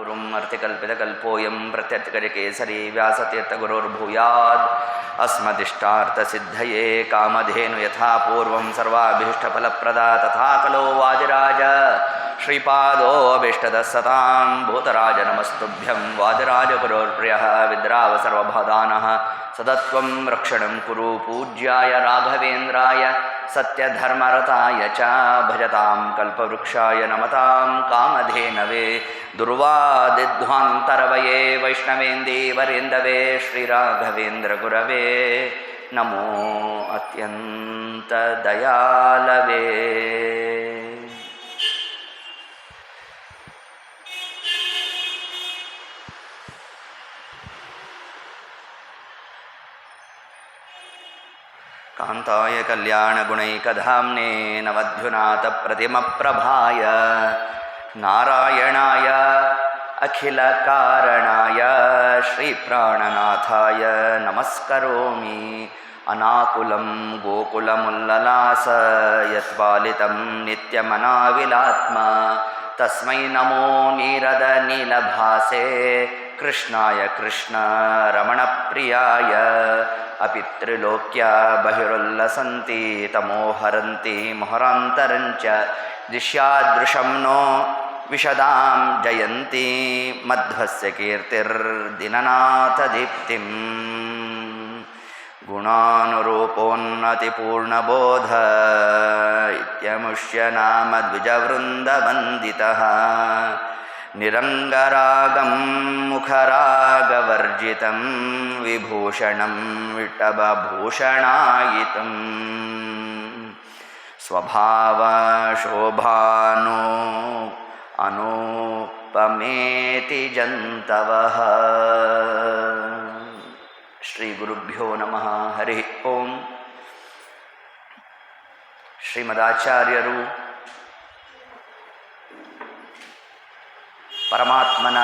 ಗುರುಂ ಅರ್ಥಿಕಲ್ಪಿತಕಲ್ಪೋಯಂ ಪ್ರತ್ಯರ್ಥಿಕರಿಕೇಸರಿ ವ್ಯಾಸತೀರ್ಥಗುರೋರ್ಭೂಯಾದ್ ಅಸ್ಮದಿಷ್ಟಾರ್ಥಸಿದ್ಧಯೇ ಕಾಮಧೇನು ಯಥಾ ಪೂರ್ವಂ ಸರ್ವಾಭೀಷ್ಟಫಲಪ್ರದಾ ತಥಾ ಖಲೋ ವಾದಿರಾಜ ಶ್ರೀಪಾದೋ ಅಭೀಷ್ಟದ ಸತಾಂ ಭೂತರಾಜ ನಮಸ್ತುಭ್ಯಂ ವಾದಿರಾಜ ಗುರೋರ್ಪ್ರಿಯಃ ವಿದ್ರಾವ ಸರ್ವಭಾದಾನಃ ಸದತ್ವಂ ರಕ್ಷಣಂ ಕುರು ಪೂಜ್ಯಾಯ ರಾಘವೇಂದ್ರಾಯ ಸತ್ಯಧರ್ಮರತಾಯ ಚ ಭಜತಾಂ ಕಲ್ಪವೃಕ್ಷಾಯ ನಮತಾಂ ಕಾಮಧೇನವೇ ದುರ್ವಾದಿಧ್ವಾಂತರವಯೇ ವೈಷ್ಣವೇಂದೀವರೇಂದವೇ ಶ್ರೀರಾಘವೇಂದ್ರ ಗುರವೇ ನಮೋ ಅತ್ಯಂತ ದಯಾಲವೇ. ಕಾಂತಾಯ ಕಲ್ಯಾಣಗುಣೈಕಧಾಮ್ನೇ ನವದ್ಯುನಾಥಪ್ರತಿಮಪ್ರಭಾಯ ನಾರಾಯಣಾಯ ಅಖಿಲಕಾರಣಾಯ ಶ್ರೀಪ್ರಾಣನಾಥಾಯ ನಮಸ್ಕರೋಮಿ. ಅನಾಕುಲಂ ಗೋಕುಲಮುಲ್ಲಲಾಸ ಯತ್ಪಾಲಿತಂ ನಿತ್ಯಮನಾವಿಲಾತ್ಮ ತಸ್ಮೈ ನಮೋ ನೀರದ ನೀಲಭಾಸೆ ಕೃಷ್ಣಾಯ ಕೃಷ್ಣ ರಮಣಪ್ರಿಯಾಯ ಅಪಿತೃಲೋಕ್ಯ ಬಹಿರುಲ್ಲಸಂತಿ ತಮೋಹರಂತಿ ಮೊಹರಾಂತರಂಚ ದಿಶ್ಯಾದೃಶಂ ನೋ ವಿಶದಾಂ ಜಯಂತಿ ಮಧ್ವಸ್ಯ ಕೀರ್ತಿರ್ದಿನನಾಥ ದೀಪ್ತಿಂ ಗುಣಾನುರೂಪೋನ್ನತಿಪೂರ್ಣಬೋಧ ಇತ್ಯಮುಷ್ಯ ನಾಮ ದ್ವಿಜವೃಂದವಂದಿತಃ ನಿರಂಗರಾಗಂ ಮುಖರಾಗವರ್ಜಿತಂ ವಿಭೂಷಣಂ ವಿಟ್ಟಭಭೂಷಣಾಯಿತಂ ಸ್ವಭಾವಶೋಭಾನೋ ಅನೂಪಮೇತಿ ಜಂತವಃ. ಶ್ರೀ ಗುರುಭ್ಯೋ ನಮಃ. ಹರಿ ಓಂ. ಶ್ರೀಮದಾಚಾರ್ಯರು ಪರಮಾತ್ಮನ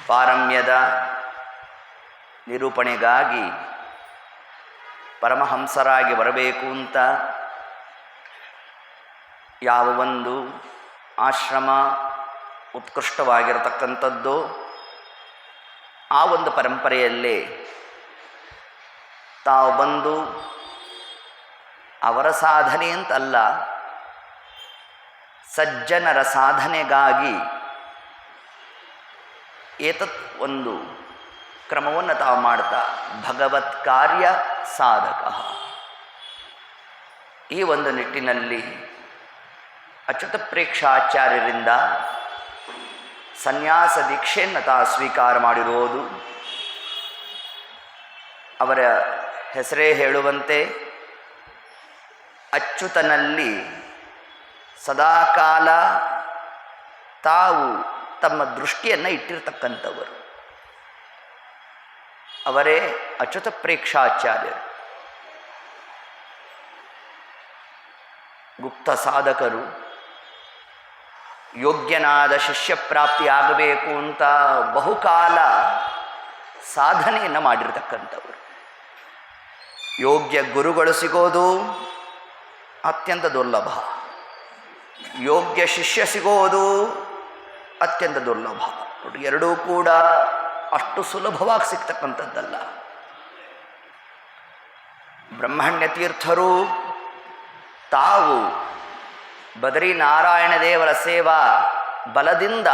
ಪಾರಮ್ಯದ ನಿರೂಪಣೆಗಾಗಿ ಪರಮಹಂಸರಾಗಿ ಬರಬೇಕು ಅಂತ ಯಾವ ಒಂದು ಆಶ್ರಮ ಉತ್ಕೃಷ್ಟವಾಗಿರತಕ್ಕಂಥದ್ದು ಆ ಒಂದು ಪರಂಪರೆಯಲ್ಲೇ ತಾವು ಬಂದು ಅವರ ಸಾಧನೆ ಅಂತಲ್ಲ, ಸಜ್ಜನರ ಸಾಧನೆಗಾಗಿ ಏತತ್ ಒಂದು ಕ್ರಮವನ್ನು ತಾವು ಮಾಡ್ತಾ ಭಗವತ್ ಕಾರ್ಯ ಸಾಧಕ. ಈ ಒಂದು ನಿಟ್ಟಿನಲ್ಲಿ ಅಚ್ಯುತ ಪ್ರೇಕ್ಷಾಚಾರ್ಯರಿಂದ ಸನ್ಯಾಸ ದೀಕ್ಷೆಯನ್ನು ತಾ ಸ್ವೀಕಾರ ಮಾಡಿರುವುದು ಅವರ ಹೆಸರೇ ಹೇಳುವಂತೆ ಅಚ್ಯುತನಲ್ಲಿ ಸದಾಕಾಲ ತಾವು ತಮ್ಮ ದೃಷ್ಟಿಯನ್ನು ಇಟ್ಟಿರ್ತಕ್ಕಂಥವರು. ಅವರೇ ಅಚ್ಯುತ ಪ್ರೇಕ್ಷಾಚಾರ್ಯರು. ಗುಪ್ತ ಸಾಧಕರು. ಯೋಗ್ಯನಾದ ಶಿಷ್ಯ ಪ್ರಾಪ್ತಿಯಾಗಬೇಕು ಅಂತ ಬಹುಕಾಲ ಸಾಧನೆಯನ್ನು ಮಾಡಿರ್ತಕ್ಕಂಥವರು. ಯೋಗ್ಯ ಗುರುಗಳು ಸಿಗೋದು ಅತ್ಯಂತ ದುರ್ಲಭ, ಯೋಗ್ಯ ಶಿಷ್ಯ ಸಿಗೋದು ಅತ್ಯಂತ ದುರ್ಲಭ. ನೋಡಿ, ಎರಡೂ ಕೂಡ ಅಷ್ಟು ಸುಲಭವಾಗಿ ಸಿಗ್ತಕ್ಕಂಥದ್ದಲ್ಲ. ಬ್ರಹ್ಮಣ್ಯ ತೀರ್ಥರು ತಾವು ಬದರಿನಾರಾಯಣ ದೇವರ ಸೇವಾ ಬಲದಿಂದ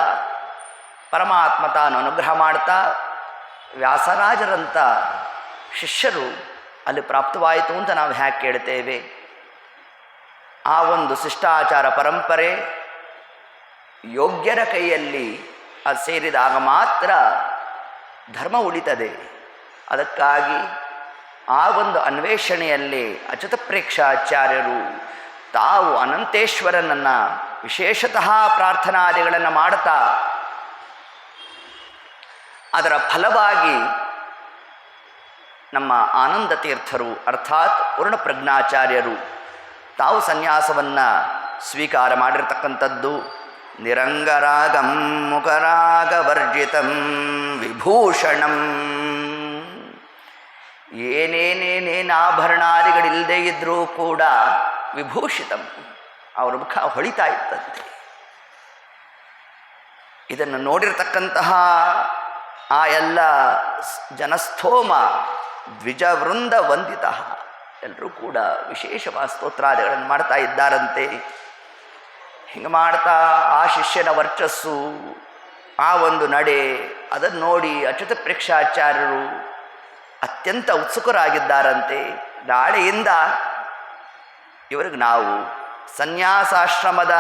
ಪರಮಾತ್ಮ ತಾನು ಅನುಗ್ರಹ ಮಾಡ್ತಾ ವ್ಯಾಸರಾಜರಂಥ ಶಿಷ್ಯರು ಅಲ್ಲಿ ಪ್ರಾಪ್ತವಾಯಿತು ಅಂತ ನಾವು ಹ್ಯಾಕೆ ಕೇಳ್ತೇವೆ. ಆ ಒಂದು ಶಿಷ್ಟಾಚಾರ ಪರಂಪರೆ ಯೋಗ್ಯರ ಕೈಯಲ್ಲಿ ಅದು ಸೇರಿದಾಗ ಮಾತ್ರ ಧರ್ಮ ಉಳಿತದೆ. ಅದಕ್ಕಾಗಿ ಆ ಒಂದು ಅನ್ವೇಷಣೆಯಲ್ಲಿ ಅಚ್ಯುತ ಪ್ರೇಕ್ಷಾಚಾರ್ಯರು ತಾವು ಅನಂತೇಶ್ವರನನ್ನು ವಿಶೇಷತಃ ಪ್ರಾರ್ಥನಾದಿಗಳನ್ನು ಮಾಡ್ತಾ ಅದರ ಫಲವಾಗಿ ನಮ್ಮ ಆನಂದ ತೀರ್ಥರು ಅರ್ಥಾತ್ ಪೂರ್ಣಪ್ರಜ್ಞಾಚಾರ್ಯರು ತಾವು ಸನ್ಯಾಸವನ್ನು ಸ್ವೀಕಾರ ಮಾಡಿರ್ತಕ್ಕಂಥದ್ದು. ನಿರಂಗರಾಗಂ ಮುಖರಾಗವರ್ಜಿತಂ ವಿಭೂಷಣಂ. ಏನೇನೇನೇನು ಆಭರಣಾದಿಗಳಿಲ್ಲದೆ ಇದ್ದರೂ ಕೂಡ ವಿಭೂಷಿತಂ, ಅವರ ಮುಖ ಹೊಳಿತಾ ಇತ್ತಂತೆ. ಇದನ್ನು ನೋಡಿರ್ತಕ್ಕಂತಹ ಆ ಎಲ್ಲ ಜನಸ್ಥೋಮ ದ್ವಿಜವೃಂದ ವಂದಿತ ಎಲ್ಲರೂ ಕೂಡ ವಿಶೇಷವಾದ ಸ್ತೋತ್ರಾದಿಗಳನ್ನು ಮಾಡ್ತಾ ಇದ್ದಾರಂತೆ. ಹಿಂಗೆ ಮಾಡ್ತಾ ಆ ಶಿಷ್ಯನ ವರ್ಚಸ್ಸು, ಆ ಒಂದು ನಡೆ, ಅದನ್ನು ನೋಡಿ ಅಚ್ಯುತ ಪ್ರೇಕ್ಷಾಚಾರ್ಯರು ಅತ್ಯಂತ ಉತ್ಸುಕರಾಗಿದ್ದಾರಂತೆ. ನಾಳೆಯಿಂದ ಇವರಿಗೆ ನಾವು ಸನ್ಯಾಸಾಶ್ರಮದ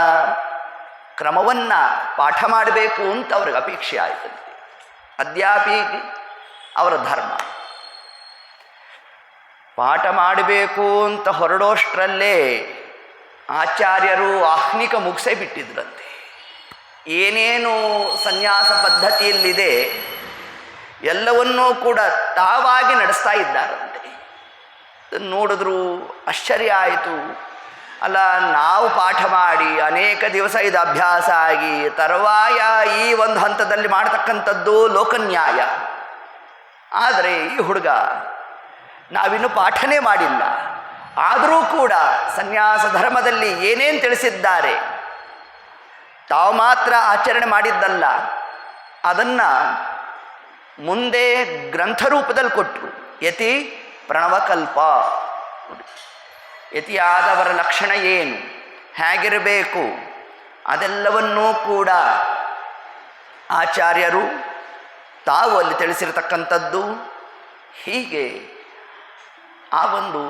ಕ್ರಮವನ್ನು ಪಾಠ ಮಾಡಬೇಕು ಅಂತ ಅವ್ರಿಗೆ ಅಪೇಕ್ಷೆ ಆಯಿತಂತೆ. ಅದ್ಯಾಪಿ ಅವರ ಧರ್ಮ. ಪಾಠ ಮಾಡಬೇಕು ಅಂತ ಹೊರಡೋಷ್ಟರಲ್ಲೇ ಆಚಾರ್ಯರು ಆಹ್ನಿಕ ಮುಗಿಸೇ ಬಿಟ್ಟಿದ್ರಂತೆ. ಏನೇನು ಸನ್ಯಾಸ ಪದ್ಧತಿಯಲ್ಲಿದೆ ಎಲ್ಲವನ್ನೂ ಕೂಡ ತಾವಾಗಿ ನಡೆಸ್ತಾ ಇದ್ದಾರಂತೆ. ನೋಡಿದ್ರು ಆಶ್ಚರ್ಯ ಆಯಿತು. ಅಲ್ಲ, ನಾವು ಪಾಠ ಮಾಡಿ ಅನೇಕ ದಿವಸ ಇದು ಅಭ್ಯಾಸ ಆಗಿ ತರುವಾಯ ಈ ಒಂದು ಹಂತದಲ್ಲಿ ಮಾಡ್ತಕ್ಕಂಥದ್ದು ಲೋಕನ್ಯಾಯ. ಆದರೆ ಈ ಹುಡುಗ ನಾವಿನ್ನೂ ಪಾಠನೇ ಮಾಡಿಲ್ಲ, ಆದರೂ ಕೂಡ ಸನ್ಯಾಸ ಧರ್ಮದಲ್ಲಿ ಏನೇನು ತಿಳಿಸಿದ್ದಾರೆ ತಾವು ಮಾತ್ರ ಆಚರಣೆ ಮಾಡಿದ್ದಲ್ಲ, ಅದನ್ನು ಮುಂದೆ ಗ್ರಂಥರೂಪದಲ್ಲಿ ಕೊಟ್ಟರು. ಯತಿ ಪ್ರಣವಕಲ್ಪ, ಯತಿಯಾದವರ ಲಕ್ಷಣ ಏನು, ಹೇಗಿರಬೇಕು, ಅದೆಲ್ಲವನ್ನೂ ಕೂಡ ಆಚಾರ್ಯರು ತಾವು ಅಲ್ಲಿ ತಿಳಿಸಿರತಕ್ಕಂಥದ್ದು. ಹೀಗೆ ಆ ಒಂದು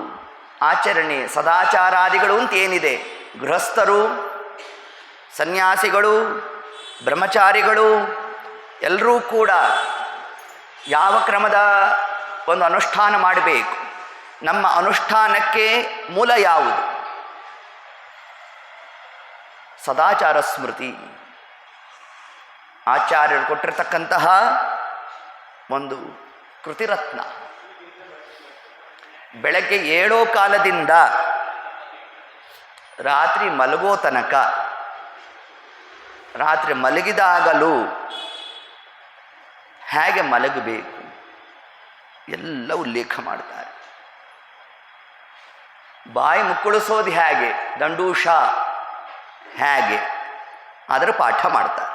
ಆಚರಣೆ ಸದಾಚಾರಾದಿಗಳು ಅಂತೇನಿದೆ, ಗೃಹಸ್ಥರು, ಸನ್ಯಾಸಿಗಳು, ಬ್ರಹ್ಮಚಾರಿಗಳು ಎಲ್ಲರೂ ಕೂಡ ಯಾವ ಕ್ರಮದ ಒಂದು ಅನುಷ್ಠಾನ ಮಾಡಬೇಕು, ನಮ್ಮ ಅನುಷ್ಠಾನಕ್ಕೆ ಮೂಲ ಯಾವುದು, ಸದಾಚಾರ ಸ್ಮೃತಿ. ಆಚಾರ್ಯರು ಕೊಟ್ಟಿರತಕ್ಕಂತಹ ಒಂದು ಕೃತಿರತ್ನ. ಬೆಳಗ್ಗೆ 7 ಕಾಲದಿಂದ ರಾತ್ರಿ ಮಲಗೋ ತನಕ, ರಾತ್ರಿ ಮಲಗಿದಾಗಲೂ ಹೇಗೆ ಮಲಗಬೇಕು ಎಲ್ಲ ಉಲ್ಲೇಖ ಮಾಡ್ತಾರೆ. ಬಾಯಿ ಮುಕ್ಕಳಿಸೋದು ಹೇಗೆ, ದಂಡೂಷ ಹೇಗೆ, ಅದರ ಪಾಠ ಮಾಡ್ತಾರೆ.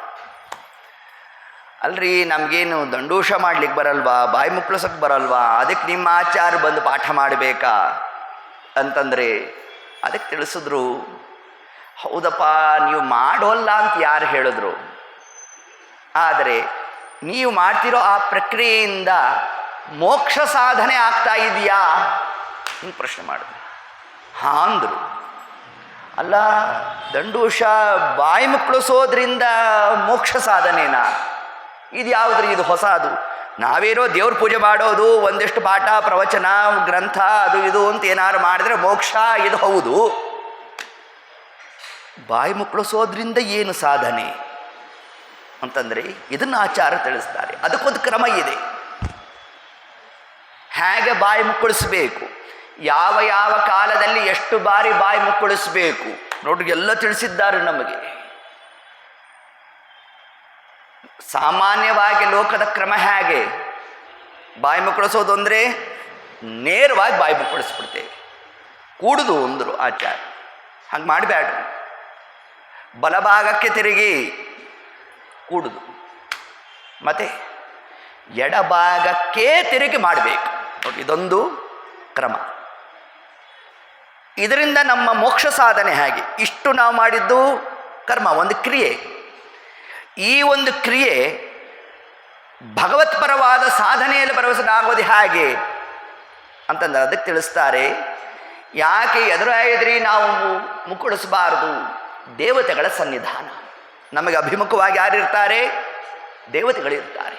ಅಲ್ರಿ, ನಮಗೇನು ದಂಡೂಷ ಮಾಡ್ಲಿಕ್ಕೆ ಬರಲ್ವಾ, ಬಾಯಿ ಮುಕ್ಕಳಿಸೋಕ್ಕೆ ಬರಲ್ವಾ, ಅದಕ್ಕೆ ನಿಮ್ಮ ಆಚಾರ ಬಂದು ಪಾಠ ಮಾಡಬೇಕಾ ಅಂತಂದರೆ ಅದಕ್ಕೆ ತಿಳಿಸಿದ್ರು. ಹೌದಪ್ಪ, ನೀವು ಮಾಡೋಲ್ಲ ಅಂತ ಯಾರು ಹೇಳಿದ್ರು, ಆದರೆ ನೀವು ಮಾಡ್ತಿರೋ ಆ ಪ್ರಕ್ರಿಯೆಯಿಂದ ಮೋಕ್ಷ ಸಾಧನೆ ಆಗ್ತಾ ಇದೆಯಾ ಹಿಂಗೆ ಪ್ರಶ್ನೆ ಮಾಡಿದ್ರು. ಹಾಂ ಅಂದರು. ಅಲ್ಲ, ದಂಡೂಷ ಬಾಯಿ ಮುಕ್ಕಳಿಸೋದ್ರಿಂದ ಮೋಕ್ಷ ಸಾಧನೆನಾ? ಇದು ಯಾವುದ್ರಿ, ಇದು ಹೊಸದು. ನಾವೇನೋ ದೇವ್ರ ಪೂಜೆ ಮಾಡೋದು, ಒಂದಿಷ್ಟು ಪಾಠ ಪ್ರವಚನ ಗ್ರಂಥ ಅದು ಇದು ಅಂತ ಏನಾದ್ರು ಮಾಡಿದ್ರೆ ಮೋಕ್ಷ, ಇದು ಹೌದು. ಬಾಯಿ ಮುಕ್ಕಳಿಸೋದ್ರಿಂದ ಏನು ಸಾಧನೆ ಅಂತಂದರೆ ಇದನ್ನು ಆಚಾರ ತಿಳಿಸ್ತಾರೆ. ಅದಕ್ಕೊಂದು ಕ್ರಮ ಇದೆ. ಹೇಗೆ ಬಾಯಿ ಮುಕ್ಕಳಿಸ್ಬೇಕು, ಯಾವ ಯಾವ ಕಾಲದಲ್ಲಿ ಎಷ್ಟು ಬಾರಿ ಬಾಯಿ ಮುಕ್ಕಳಿಸ್ಬೇಕು ನೋಡಿ ಎಲ್ಲ ತಿಳಿಸಿದ್ದಾರೆ ನಮಗೆ. ಸಾಮಾನ್ಯವಾಗಿ ಲೋಕದ ಕ್ರಮ ಹೇಗೆ, ಬಾಯಿ ಮುಕ್ಕಳಿಸೋದು ಅಂದರೆ ನೇರವಾಗಿ ಬಾಯಿ ಮುಕ್ಕಳಿಸ್ಬಿಡ್ತೇವೆ, ಕೂಡುದು ಅಂದರು ಆಚಾರ. ಹಂಗೆ ಮಾಡಬೇಡ್ರಿ, ಬಲಭಾಗಕ್ಕೆ ತಿರುಗಿ ಕೂಡುದು, ಮತ್ತು ಎಡಭಾಗಕ್ಕೆ ತಿರುಗಿ ಮಾಡಬೇಕು ನೋಡಿ, ಇದೊಂದು ಕ್ರಮ. ಇದರಿಂದ ನಮ್ಮ ಮೋಕ್ಷ ಸಾಧನೆ ಹೇಗೆ, ಇಷ್ಟು ನಾವು ಮಾಡಿದ್ದು ಕರ್ಮ, ಒಂದು ಕ್ರಿಯೆ. ಈ ಒಂದು ಕ್ರಿಯೆ ಭಗವತ್ಪರವಾದ ಸಾಧನೆಯಲ್ಲಿ ಭರವಸೆಯಾಗೋದು ಹೇಗೆ ಅಂತಂದ್ರೆ ಅದಕ್ಕೆ ತಿಳಿಸ್ತಾರೆ. ಯಾಕೆ ಎದುರಿ ನಾವು ಮುಕ್ಕಳಿಸಬಾರದು, ದೇವತೆಗಳ ಸನ್ನಿಧಾನ. ನಮಗೆ ಅಭಿಮುಖವಾಗಿ ಯಾರಿರ್ತಾರೆ, ದೇವತೆಗಳಿರ್ತಾರೆ.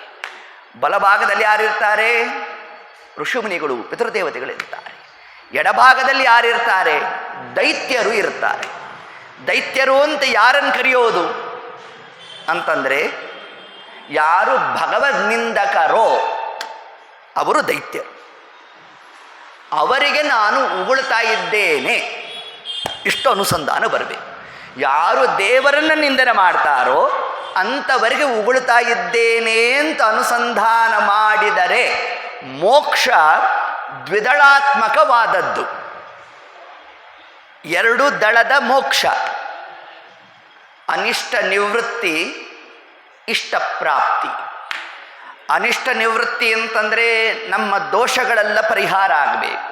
ಬಲಭಾಗದಲ್ಲಿ ಯಾರಿರ್ತಾರೆ, ಋಷಿಮುನಿಗಳು ಪಿತೃದೇವತೆಗಳಿರ್ತಾರೆ. ಎಡಭಾಗದಲ್ಲಿ ಯಾರಿರ್ತಾರೆ, ದೈತ್ಯರು ಇರ್ತಾರೆ. ದೈತ್ಯರು ಅಂತ ಯಾರನ್ನು ಕರೆಯೋದು ಅಂತಂದರೆ ಯಾರು ಭಗವದ್ನಿಂದಕರೋ ಅವರು ದೈತ್ಯರು. ಅವರಿಗೆ ನಾನು ಉಗುಳ್ತಾ ಇದ್ದೇನೆ ಇಷ್ಟು ಅನುಸಂಧಾನ ಬರಬೇಕು. ಯಾರು ದೇವರನ್ನು ನಿಂದನೆ ಮಾಡ್ತಾರೋ ಅಂಥವರಿಗೆ ಉಗುಳ್ತಾ ಇದ್ದೇನೆ ಅಂತ ಅನುಸಂಧಾನ ಮಾಡಿದರೆ ಮೋಕ್ಷ ದ್ವಿದಳಾತ್ಮಕವಾದದ್ದು. 2 ದಳದ ಮೋಕ್ಷ, ಅನಿಷ್ಟ ನಿವೃತ್ತಿ, ಇಷ್ಟಪ್ರಾಪ್ತಿ. ಅನಿಷ್ಟ ನಿವೃತ್ತಿ ಅಂತಂದರೆ ನಮ್ಮ ದೋಷಗಳೆಲ್ಲ ಪರಿಹಾರ ಆಗಬೇಕು.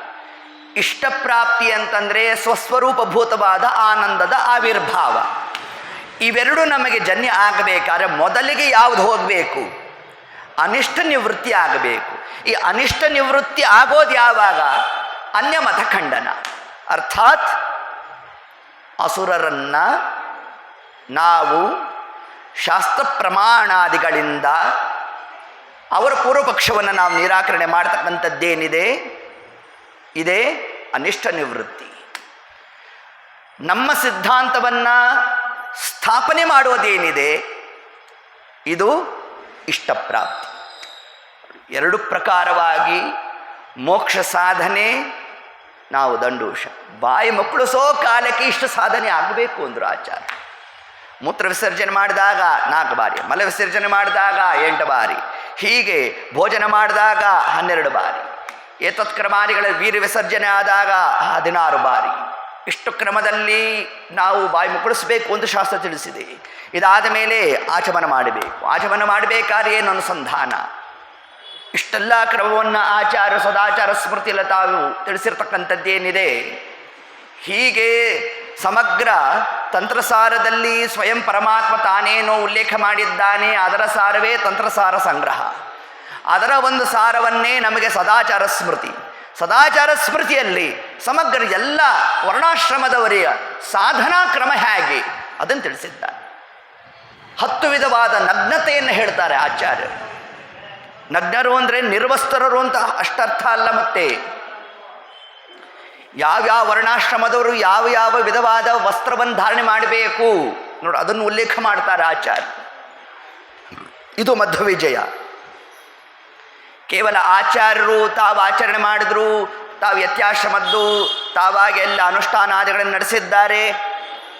ಇಷ್ಟಪ್ರಾಪ್ತಿ ಅಂತಂದರೆ ಸ್ವಸ್ವರೂಪಭೂತವಾದ ಆನಂದದ ಆವಿರ್ಭಾವ. ಇವೆರಡು ನಮಗೆ ಜನ್ಯ ಆಗಬೇಕಾದ್ರೆ ಮೊದಲಿಗೆ ಯಾವುದು ಹೋಗಬೇಕು? ಅನಿಷ್ಟ ನಿವೃತ್ತಿ ಆಗಬೇಕು. ಈ ಅನಿಷ್ಟ ನಿವೃತ್ತಿ ಆಗೋದು ಯಾವಾಗ? ಅನ್ಯಮತ ಖಂಡನ. ಅರ್ಥಾತ್ ಅಸುರರನ್ನು ನಾವು ಶಾಸ್ತ್ರ ಪ್ರಮಾಣಾದಿಗಳಿಂದ ಅವರ ಪೂರ್ವಪಕ್ಷವನ್ನು ನಾವು ನಿರಾಕರಣೆ ಮಾಡ್ತಕ್ಕಂಥದ್ದೇನಿದೆ, ಇದೇ ಅನಿಷ್ಟ ನಿವೃತ್ತಿ. ನಮ್ಮ ಸಿದ್ಧಾಂತವನ್ನು ಸ್ಥಾಪನೆ ಮಾಡೋದೇನಿದೆ, ಇದು ಇಷ್ಟಪ್ರಾಪ್ತಿ. ಎರಡು ಪ್ರಕಾರವಾಗಿ ಮೋಕ್ಷ ಸಾಧನೆ ನಾವು ದಂಡೂಷ. ಬಾಯಿ ಮಕ್ಕಳಿಸೋ ಕಾಲಕ್ಕೆ ಇಷ್ಟು ಸಾಧನೆ ಆಗಬೇಕು ಅಂದರು ಆಚಾರ್ಯ. ಮೂತ್ರ ವಿಸರ್ಜನೆ ಮಾಡಿದಾಗ 4 ಬಾರಿ, ಮಲ ವಿಸರ್ಜನೆ ಮಾಡಿದಾಗ 8 ಬಾರಿ, ಹೀಗೆ ಭೋಜನ ಮಾಡಿದಾಗ 12 ಬಾರಿ, ಏತತ್ಕ್ರಮಾದಿಗಳ ವೀರ್ಯ ವಿಸರ್ಜನೆ ಆದಾಗ 16 ಬಾರಿ. ಇಷ್ಟು ಕ್ರಮದಲ್ಲಿ ನಾವು ಬಾಯಿ ಮುಕ್ಕಳಿಸಬೇಕು ಅಂತ ಶಾಸ್ತ್ರ ತಿಳಿಸಿದೆ. ಇದಾದ ಮೇಲೆ ಆಚಮನ ಮಾಡಬೇಕು. ಆಚಮನ ಮಾಡಬೇಕಾದ್ರೆ ಏನು ಅನುಸಂಧಾನ? ಇಷ್ಟೆಲ್ಲ ಕ್ರಮವನ್ನು ಆಚಾರ ಸದಾಚಾರ ಸ್ಮೃತಿಯಲ್ಲಿ ತಾವು ತಿಳಿಸಿರ್ತಕ್ಕಂಥದ್ದೇನಿದೆ. ಹೀಗೆ ಸಮಗ್ರ ತಂತ್ರಸಾರದಲ್ಲಿ ಸ್ವಯಂ ಪರಮಾತ್ಮ ತಾನೇನೋ ಉಲ್ಲೇಖ ಮಾಡಿದ್ದಾನೆ. ಅದರ ಸಾರವೇ ತಂತ್ರಸಾರ ಸಂಗ್ರಹ. ಅದರ ಒಂದು ಸಾರವನ್ನೇ ನಮಗೆ ಸದಾಚಾರ ಸ್ಮೃತಿ. ಸದಾಚಾರ ಸ್ಮೃತಿಯಲ್ಲಿ ಸಮಗ್ರ ಎಲ್ಲ ವರ್ಣಾಶ್ರಮದವರೆಯ ಸಾಧನಾ ಕ್ರಮ ಹೇಗೆ ಅದನ್ನು ತಿಳಿಸಿದ್ದಾರೆ. 10 ವಿಧವಾದ ನಗ್ನತೆಯನ್ನು ಹೇಳ್ತಾರೆ ಆಚಾರ್ಯರು. ನಗ್ನರು ಅಂದರೆ ನಿರ್ವಸ್ತ್ರರು ಅಂತ ಅಷ್ಟರ್ಥ ಅಲ್ಲ. ಮತ್ತೆ ಯಾವ್ಯಾವ ವರ್ಣಾಶ್ರಮದವರು ಯಾವ ಯಾವ ವಿಧವಾದ ವಸ್ತ್ರವನ್ನು ಧಾರಣೆ ಮಾಡಬೇಕು ನೋಡಿ, ಅದನ್ನು ಉಲ್ಲೇಖ ಮಾಡ್ತಾರೆ ಆಚಾರ್ಯ. ಇದು ಮಧ್ವವಿಜಯ. ಕೇವಲ ಆಚಾರ್ಯರು ತಾವು ಆಚರಣೆ ಮಾಡಿದ್ರು, ತಾವು ಯತ್ಯಾಶ್ರಮದ್ದು ತಾವಾಗಿ ಎಲ್ಲ ಅನುಷ್ಠಾನಾದಿಗಳನ್ನು ನಡೆಸಿದ್ದಾರೆ,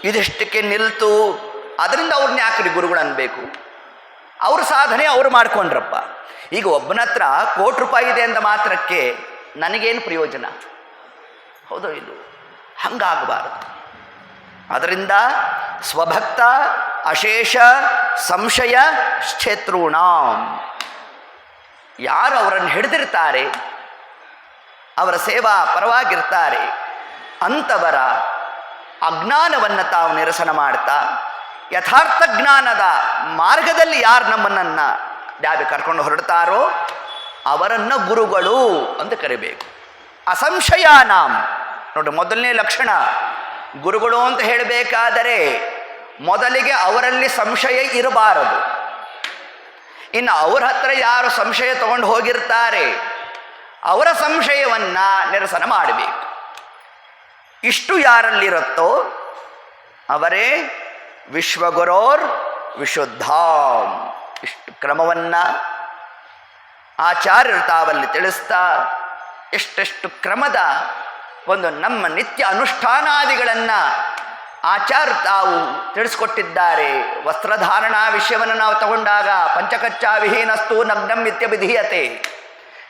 ಇದಿಷ್ಟಕ್ಕೆ ನಿಲ್ತು, ಅದರಿಂದ ಅವ್ರನ್ನ ಯಾಕ್ರಿ ಗುರುಗಳು ಅನ್ಬೇಕು? ಅವ್ರ ಸಾಧನೆ ಅವರು ಮಾಡ್ಕೊಂಡ್ರಪ್ಪ. ಈಗ ಒಬ್ಬನ ಹತ್ರ ₹1,00,00,000 ಇದೆ ಅಂದ ಮಾತ್ರಕ್ಕೆ ನನಗೇನು ಪ್ರಯೋಜನ? ಹೌದೋ ಇದು? ಹಂಗಾಗಬಾರದು. ಅದರಿಂದ ಸ್ವಭಕ್ತ ಅಶೇಷ ಸಂಶಯ ಕ್ಷೇತ್ರೂಣಾಂ, ಯಾರು ಅವರನ್ನು ಹಿಡಿದಿರ್ತಾರೆ, ಅವರ ಸೇವಾ ಪರವಾಗಿರ್ತಾರೆ, ಅಂಥವರ ಅಜ್ಞಾನವನ್ನು ತಾವು ನಿರಸನ ಮಾಡ್ತಾ ಯಥಾರ್ಥ ಜ್ಞಾನದ ಮಾರ್ಗದಲ್ಲಿ ಯಾರು ನಮ್ಮನ್ನು ದ್ಯಾವೆ ಕರ್ಕೊಂಡು ಹೊರಡ್ತಾರೋ ಅವರನ್ನು ಗುರುಗಳು ಅಂತ ಕರಿಬೇಕು. ಅಸಂಶಯಾನಾಂ ನೋಡಿ, ಮೊದಲನೇ ಲಕ್ಷಣ. ಗುರುಗಳು ಅಂತ ಹೇಳಬೇಕಾದರೆ ಮೊದಲಿಗೆ ಅವರಲ್ಲಿ ಸಂಶಯ ಇರಬಾರದು. ಇನ್ನು ಅವರ ಹತ್ರ ಯಾರು ಸಂಶಯ ತಗೊಂಡು ಹೋಗಿರ್ತಾರೆ ಅವರ ಸಂಶಯವನ್ನು ನಿರಸನ ಮಾಡಬೇಕು. ಇಷ್ಟು ಯಾರಲ್ಲಿರುತ್ತೋ ಅವರೇ ವಿಶ್ವಗುರೋರ್ ವಿಶುದ್ಧಾಂ. ಇಷ್ಟು ಕ್ರಮವನ್ನು ಆಚಾರ್ಯರು ತಾವಲ್ಲಿ ತಿಳಿಸ್ತಾ ಎಷ್ಟೆಷ್ಟು ಕ್ರಮದ ಒಂದು ನಮ್ಮ ನಿತ್ಯ ಅನುಷ್ಠಾನಾದಿಗಳನ್ನು ಆಚಾರ್ಯ ತಾವು ತಿಳಿಸ್ಕೊಟ್ಟಿದ್ದಾರೆ. ವಸ್ತ್ರಧಾರಣಾ ವಿಷಯವನ್ನು ನಾವು ತಗೊಂಡಾಗ ಪಂಚಕಚ್ಚಾ ವಿಹೀನಸ್ತು ನಗ್ನಂ ಇತ್ಯಭಿಧೀಯತೆ.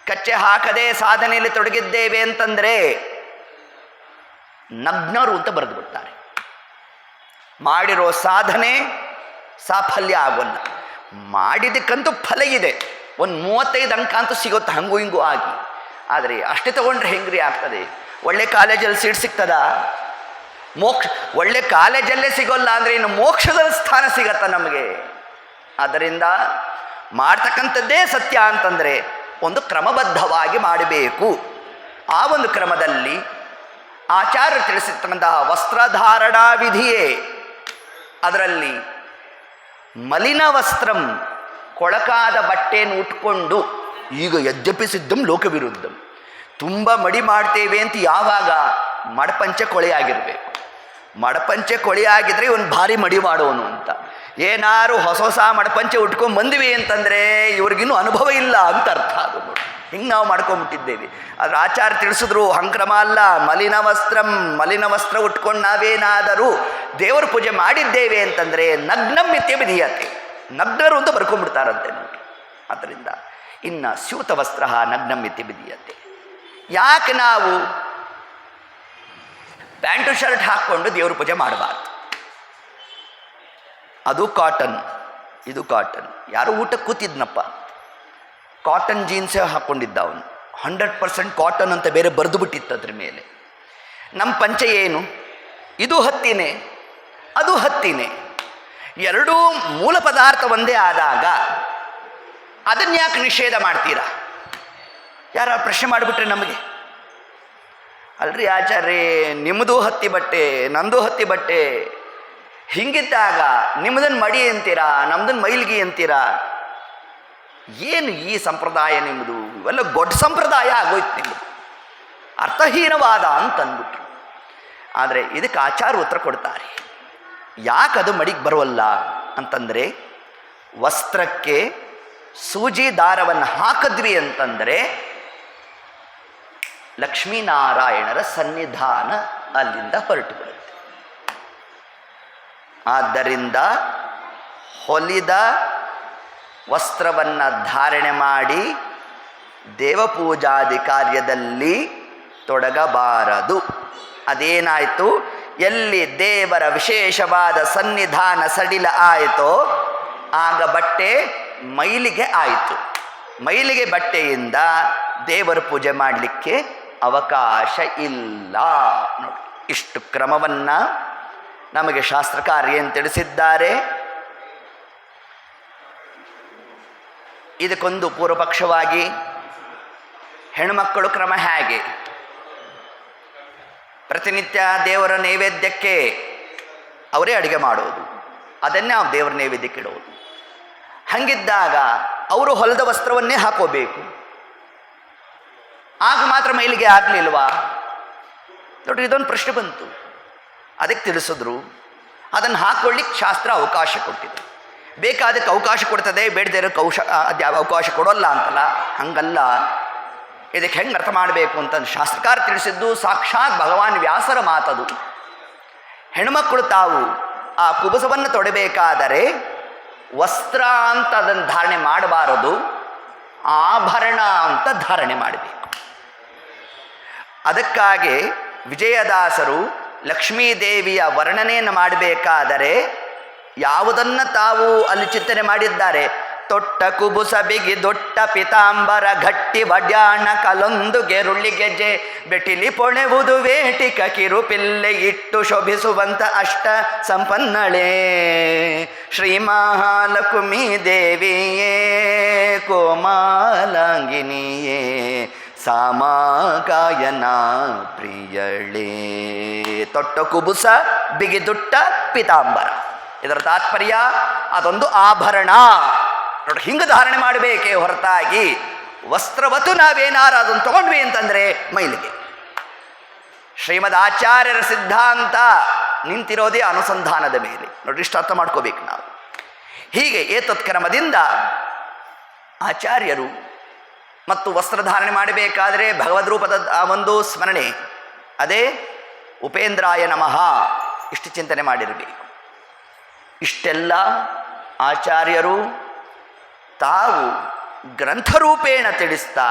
ಕಚ್ಚೆ ಹಾಕದೆ ಸಾಧನೆಯಲ್ಲಿ ತೊಡಗಿದ್ದೇವೆ ಅಂತಂದರೆ ನಗ್ನರು ಅಂತ ಬರೆದು ಬಿಡ್ತಾರೆ. ಮಾಡಿರೋ ಸಾಧನೆ ಸಾಫಲ್ಯ ಆಗೋಲ್ಲ. ಮಾಡಿದ್ದಕ್ಕಂತೂ ಫಲ ಇದೆ, ಒಂದು 35 ಅಂಕ ಅಂತೂ ಸಿಗುತ್ತೆ ಹಂಗೂ ಹಿಂಗೂ ಆಗಿ. ಆದರೆ ಅಷ್ಟೇ ತಗೊಂಡ್ರೆ ಹೆಂಗ್ರಿ ಆಗ್ತದೆ? ಒಳ್ಳೆ ಕಾಲೇಜಲ್ಲಿ ಸೀಟ್ ಸಿಗ್ತದ? ಒಳ್ಳೆ ಕಾಲೇಜಲ್ಲೇ ಸಿಗೋಲ್ಲ ಅಂದರೆ ಇನ್ನು ಮೋಕ್ಷದ ಸ್ಥಾನ ಸಿಗತ್ತ ನಮಗೆ? ಆದ್ದರಿಂದ ಮಾಡ್ತಕ್ಕಂಥದ್ದೇ ಸತ್ಯ ಅಂತಂದರೆ ಒಂದು ಕ್ರಮಬದ್ಧವಾಗಿ ಮಾಡಬೇಕು. ಆ ಒಂದು ಕ್ರಮದಲ್ಲಿ ಆಚಾರ್ಯರು ತಿಳಿಸಿರ್ತಕ್ಕಂತಹ ವಸ್ತ್ರಧಾರಣಾ ವಿಧಿಯೇ. ಅದರಲ್ಲಿ ಮಲಿನ ವಸ್ತ್ರಂ, ಕೊಳಕಾದ ಬಟ್ಟೆಯನ್ನು ಉಟ್ಕೊಂಡು, ಈಗ ಯದ್ಯಪಿ ಸಿದ್ಧಂ ಲೋಕವಿರುದ್ಧಂ, ತುಂಬ ಮಡಿ ಮಾಡ್ತೇವೆ ಅಂತ ಯಾವಾಗ ಮಡಪಂಚೆ ಕೊಳೆಯಾಗಿರಬೇಕು. ಮಡಪಂಚೆ ಕೊಳೆಯಾಗಿದ್ರೆ ಇವನು ಭಾರಿ ಮಡಿ ಮಾಡೋನು ಅಂತ. ಏನಾರು ಹೊಸ ಹೊಸ ಮಡಪಂಚೆ ಉಟ್ಕೊಂಡು ಬಂದ್ವಿ ಅಂತಂದರೆ ಇವ್ರಿಗಿನ್ನೂ ಅನುಭವ ಇಲ್ಲ ಅಂತ ಅರ್ಥ. ಅದು ನೋಡಿ, ಹಿಂಗೆ ನಾವು ಮಾಡ್ಕೊಂಬಿಟ್ಟಿದ್ದೇವೆ. ಆದರೆ ಆಚಾರ್ಯ ತಿಳಿಸಿದ್ರು ಹಂಕ್ರಮ ಅಲ್ಲ. ಮಲಿನ ವಸ್ತ್ರ ಉಟ್ಕೊಂಡು ನಾವೇನಾದರೂ ದೇವರ ಪೂಜೆ ಮಾಡಿದ್ದೇವೆ ಅಂತಂದರೆ ನಗ್ನಂ ಇತ್ಯಭಿಧೀಯತೆ, ನಗ್ನರು ಅಂತ ಬರ್ಕೊಂಡ್ಬಿಡ್ತಾರಂತೆ ನೋಡಿ. ಆದ್ದರಿಂದ ಇನ್ನು ಸ್ಯೂತ ವಸ್ತ್ರ ನಗ್ನಂ ಇತ್ಯಭಿಧೀಯತೆ. ಯಾಕೆ ನಾವು ಪ್ಯಾಂಟು ಶರ್ಟ್ ಹಾಕ್ಕೊಂಡು ದೇವ್ರ ಪೂಜೆ ಮಾಡಬಾರ್ದು? ಅದು ಕಾಟನ್, ಇದು ಕಾಟನ್. ಯಾರೋ ಊಟಕ್ಕೆ ಕೂತಿದ್ನಪ್ಪ, ಕಾಟನ್ ಜೀನ್ಸೇ ಹಾಕ್ಕೊಂಡಿದ್ದ ಅವನು. 100% ಕಾಟನ್ ಅಂತ ಬೇರೆ ಬರೆದು ಬಿಟ್ಟಿತ್ತು ಅದ್ರ ಮೇಲೆ. ನಮ್ಮ ಪಂಚೆ ಏನು? ಇದು ಹತ್ತಿನೇ, ಅದು ಹತ್ತಿನೇ, ಎರಡೂ ಮೂಲ ಪದಾರ್ಥ ಒಂದೇ ಆದಾಗ ಅದನ್ನು ಯಾಕೆ ನಿಷೇಧ ಮಾಡ್ತೀರಾ? ಯಾರು ಪ್ರಶ್ನೆ ಮಾಡಿಬಿಟ್ರೆ ನಮಗೆ, ಅಲ್ರಿ ಆಚಾರ್ಯ ನಿಮ್ಮದು ಹತ್ತಿ ಬಟ್ಟೆ ನಂದು ಹತ್ತಿ ಬಟ್ಟೆ, ಹಿಂಗಿದ್ದಾಗ ನಿಮ್ಮದನ್ನು ಮಡಿ ಅಂತೀರಾ, ನಮ್ದನ್ನು ಮೈಲ್ಗಿ ಅಂತೀರಾ? ಏನು ಈ ಸಂಪ್ರದಾಯ ನಿಮ್ಮದು? ಇವೆಲ್ಲ ಗೊಡ್ಡ ಸಂಪ್ರದಾಯ ಆಗೋಯ್ತು ನಿಮ್ಮದು, ಅರ್ಥಹೀನವಾದ ಅಂತಂದ್ಬಿಟ್ರು. ಆದರೆ ಇದಕ್ಕೆ ಆಚಾರ ಉತ್ತರ ಕೊಡ್ತಾರೆ. ಯಾಕದು ಮಡಿಗೆ ಬರೋಲ್ಲ ಅಂತಂದರೆ, ವಸ್ತ್ರಕ್ಕೆ ಸೂಜಿ ದಾರವನ್ನು ಹಾಕಿದ್ವಿ ಅಂತಂದರೆ ಲಕ್ಷ್ಮೀನಾರಾಯಣರ ಸನ್ನಿಧಾನ ಅಲ್ಲಿಂದ ಹೊರಟು ಬರುತ್ತೆ. ಆದ್ದರಿಂದ ಹೊಲಿದ ವಸ್ತ್ರವನ್ನು ಧಾರಣೆ ಮಾಡಿ ದೇವಪೂಜಾದಿ ಕಾರ್ಯದಲ್ಲಿ ತೊಡಗಬಾರದು. ಅದೇನಾಯಿತು? ಎಲ್ಲಿ ದೇವರ ವಿಶೇಷವಾದ ಸನ್ನಿಧಾನ ಸಡಿಲ ಆಯಿತೋ ಆಗ ಬಟ್ಟೆ ಮೈಲಿಗೆ ಆಯಿತು. ಮೈಲಿಗೆ ಬಟ್ಟೆಯಿಂದ ದೇವರ ಪೂಜೆ ಮಾಡಲಿಕ್ಕೆ ಅವಕಾಶ ಇಲ್ಲ. ನೋಡಿ, ಇಷ್ಟು ಕ್ರಮವನ್ನು ನಮಗೆ ಶಾಸ್ತ್ರಕಾರ ಏನು ತಿಳಿಸಿದ್ದಾರೆ. ಇದಕ್ಕೊಂದು ಪೂರ್ವಪಕ್ಷವಾಗಿ ಹೆಣ್ಮಕ್ಕಳು ಕ್ರಮ ಹೇಗೆ? ಪ್ರತಿನಿತ್ಯ ದೇವರ ನೈವೇದ್ಯಕ್ಕೆ ಅವರೇ ಅಡುಗೆ ಮಾಡೋದು, ಅದನ್ನೇ ನಾವು ದೇವರ ನೈವೇದ್ಯಕ್ಕೆ ಇಡೋದು. ಹಂಗಿದ್ದಾಗ ಅವರು ಹೊಲದ ವಸ್ತ್ರವನ್ನೇ ಹಾಕೋಬೇಕು, ಆಗ ಮಾತ್ರ ಮೈಲಿಗೆ ಆಗಲಿಲ್ವಾ? ನೋಡ್ರಿ, ಇದೊಂದು ಪ್ರಶ್ನೆ ಬಂತು. ಅದಕ್ಕೆ ತಿಳಿಸಿದ್ರು, ಅದನ್ನು ಹಾಕ್ಕೊಳ್ಳಿಕ್ಕೆ ಶಾಸ್ತ್ರ ಅವಕಾಶ ಕೊಟ್ಟಿದೆ. ಬೇಕಾದಕ್ಕೆ ಅವಕಾಶ ಕೊಡ್ತದೆ, ಬೇಡದೇ ಇರೋಕ್ಕೆ ಅದ್ಯಾವ ಅವಕಾಶ ಕೊಡೋಲ್ಲ ಅಂತಲ್ಲ, ಹಂಗಲ್ಲ. ಇದಕ್ಕೆ ಹೆಂಗೆ ಅರ್ಥ ಮಾಡಬೇಕು ಅಂತಂದು ಶಾಸ್ತ್ರಕಾರ ತಿಳಿಸಿದ್ದು ಸಾಕ್ಷಾತ್ ಭಗವಾನ್ ವ್ಯಾಸರ ಮಾತದು. ಹೆಣ್ಮಕ್ಕಳು ತಾವು ಆ ಕುಬಸವನ್ನು ತೊಡಬೇಕಾದರೆ ವಸ್ತ್ರ ಅಂತ ಅದನ್ನು ಧಾರಣೆ ಮಾಡಬಾರದು, ಆಭರಣ ಅಂತ ಧಾರಣೆ ಮಾಡಬೇಕು. ಅದಕ್ಕಾಗಿ ವಿಜಯದಾಸರು ಲಕ್ಷ್ಮೀದೇವಿಯ ವರ್ಣನೆಯನ್ನು ಮಾಡಬೇಕಾದರೆ ಯಾವುದನ್ನು ತಾವು ಅಲ್ಲಿ ಚಿಂತನೆ ಮಾಡಿದ್ದಾರೆ? ತೊಟ್ಟ ಕುಬುಸ ಬಿಗಿ ದೊಟ್ಟ ಪಿತಾಂಬರ ಗಟ್ಟಿ ವಡ್ಯಾಣ ಕಲೊಂದು ಗೆರುಳ್ಳಿ ಗೆಜ್ಜೆ ಬೆಟಿಲಿ ಪೊಣೆವುದು ವೇಟಿಕ ಕಿರುಪಿಲ್ಲೆ ಇಟ್ಟು ಶೋಭಿಸುವಂತ ಅಷ್ಟ ಸಂಪನ್ನಳೇ ಶ್ರೀ ಮಹಾಲಕ್ಷ್ಮೀ ದೇವಿಯೇ ಕೋಮಾಲಾಂಗಿನಿಯೇ ಸಾಮಾಗಾಯನ ಪ್ರಿಯಳೇ. ತೊಟ್ಟ ಕುಬುಸ ಬಿಗಿದುಟ್ಟ ಪಿತಾಂಬರ, ಇದರ ತಾತ್ಪರ್ಯ ಅದೊಂದು ಆಭರಣ. ನೋಡಿ, ಹಿಂಗೆ ಧಾರಣೆ ಮಾಡಬೇಕೇ ಹೊರತಾಗಿ ವಸ್ತ್ರವತ್ತು ನಾವೇನಾರು ಅದನ್ನು ತಗೊಂಡ್ವಿ ಅಂತಂದರೆ ಮೈಲಿಗೆ. ಶ್ರೀಮದ್ ಆಚಾರ್ಯರ ಸಿದ್ಧಾಂತ ನಿಂತಿರೋದೇ ಅನುಸಂಧಾನದ ಮೇಲೆ. ನೋಡಿ, ಇಷ್ಟು ಅರ್ಥ ಮಾಡ್ಕೋಬೇಕು ನಾವು. ಹೀಗೆ ಏತತ್ಕ್ರಮದಿಂದ ಆಚಾರ್ಯರು ಮತ್ತು ವಸ್ತ್ರಧಾರಣೆ ಮಾಡಬೇಕಾದರೆ ಭಗವದ್ರೂಪದ ಆ ಒಂದು ಸ್ಮರಣೆ, ಅದೇ ಉಪೇಂದ್ರಾಯ ನಮಃ, ಇಷ್ಟು ಚಿಂತನೆ ಮಾಡಿರಬೇಕು. ಇಷ್ಟೆಲ್ಲ ಆಚಾರ್ಯರು ತಾವು ಗ್ರಂಥರೂಪೇಣ ತಿಳಿಸ್ತಾ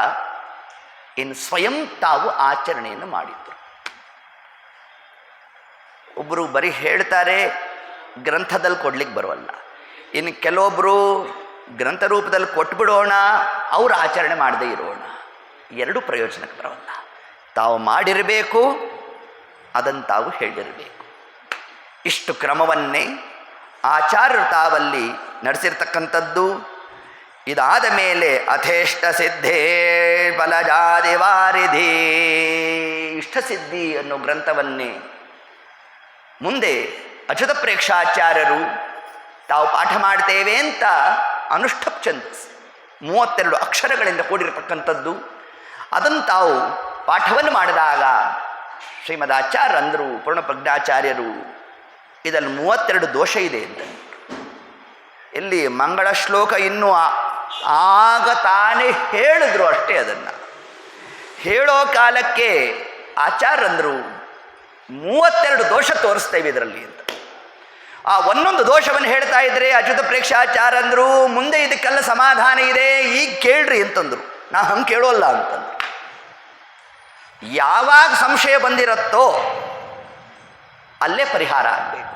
ಇನ್ನು ಸ್ವಯಂ ತಾವು ಆಚರಣೆಯನ್ನು ಮಾಡಿದ್ರು. ಒಬ್ಬರು ಬರೀ ಹೇಳ್ತಾರೆ, ಗ್ರಂಥದಲ್ಲಿ ಕೊಡ್ಲಿಕ್ಕೆ ಬರೋಲ್ಲ. ಇನ್ನು ಕೆಲವೊಬ್ಬರು ಗ್ರಂಥರೂಪದಲ್ಲಿ ಕೊಟ್ಬಿಡೋಣ, ಅವರು ಆಚರಣೆ ಮಾಡದೇ ಇರೋಣ, ಎರಡು ಪ್ರಯೋಜನಕ್ಕೆ ಬರೋಲ್ಲ. ತಾವು ಮಾಡಿರಬೇಕು, ಅದನ್ನು ತಾವು ಹೇಳಿರಬೇಕು. ಇಷ್ಟು ಕ್ರಮವನ್ನೇ ಆಚಾರ್ಯರು ತಾವಲ್ಲಿ ನಡೆಸಿರ್ತಕ್ಕಂಥದ್ದು. ಇದಾದ ಮೇಲೆ ಅಥೇಷ್ಟ ಸಿದ್ಧೇ ಫಲಜಾದಿ ವಾರಿಧಿ, ಇಷ್ಟಸಿದ್ಧಿ ಅನ್ನೋ ಗ್ರಂಥವನ್ನೇ ಮುಂದೆ ಅಚ್ಯುತ ಪ್ರೇಕ್ಷಾಚಾರ್ಯರು ತಾವು ಪಾಠ ಮಾಡ್ತೇವೆ ಅಂತ ಅನುಷ್ಠಪ್ ಛಂದಸ್ 32 ಅಕ್ಷರಗಳಿಂದ ಕೂಡಿರತಕ್ಕಂಥದ್ದು. ಅದನ್ನು ತಾವು ಪಾಠವನ್ನು ಮಾಡಿದಾಗ ಶ್ರೀಮದ್ ಆಚಾರ್ಯ ಅಂದರು, ಪೂರ್ಣಪ್ರಜ್ಞಾಚಾರ್ಯರು, ಇದರಲ್ಲಿ 32 ದೋಷ ಇದೆ ಅಂತ. ಇಲ್ಲಿ ಮಂಗಳ ಶ್ಲೋಕ ಇನ್ನೂ ಆಗ ತಾನೇ ಹೇಳಿದ್ರು ಅಷ್ಟೇ. ಅದನ್ನು ಹೇಳೋ ಕಾಲಕ್ಕೆ ಆಚಾರ್ಯಂದರು 32 ದೋಷ ತೋರಿಸ್ತೇವೆ ಇದರಲ್ಲಿ ಅಂತ. ಆ ಒಂದೊಂದು ದೋಷವನ್ನು ಹೇಳ್ತಾ ಇದ್ರೆ ಅಚ್ಯುತ ಪ್ರೇಕ್ಷಾಚಾರ್ಯಂದರು, ಮುಂದೆ ಇದಕ್ಕೆಲ್ಲ ಸಮಾಧಾನ ಇದೆ, ಈಗ ಕೇಳ್ರಿ ಅಂತಂದರು. ನಾ ಹಂಗೆ ಕೇಳೋಲ್ಲ ಅಂತಂದ್ರು. ಯಾವಾಗ ಸಂಶಯ ಬಂದಿರತ್ತೋ ಅಲ್ಲೇ ಪರಿಹಾರ ಆಗಬೇಕು.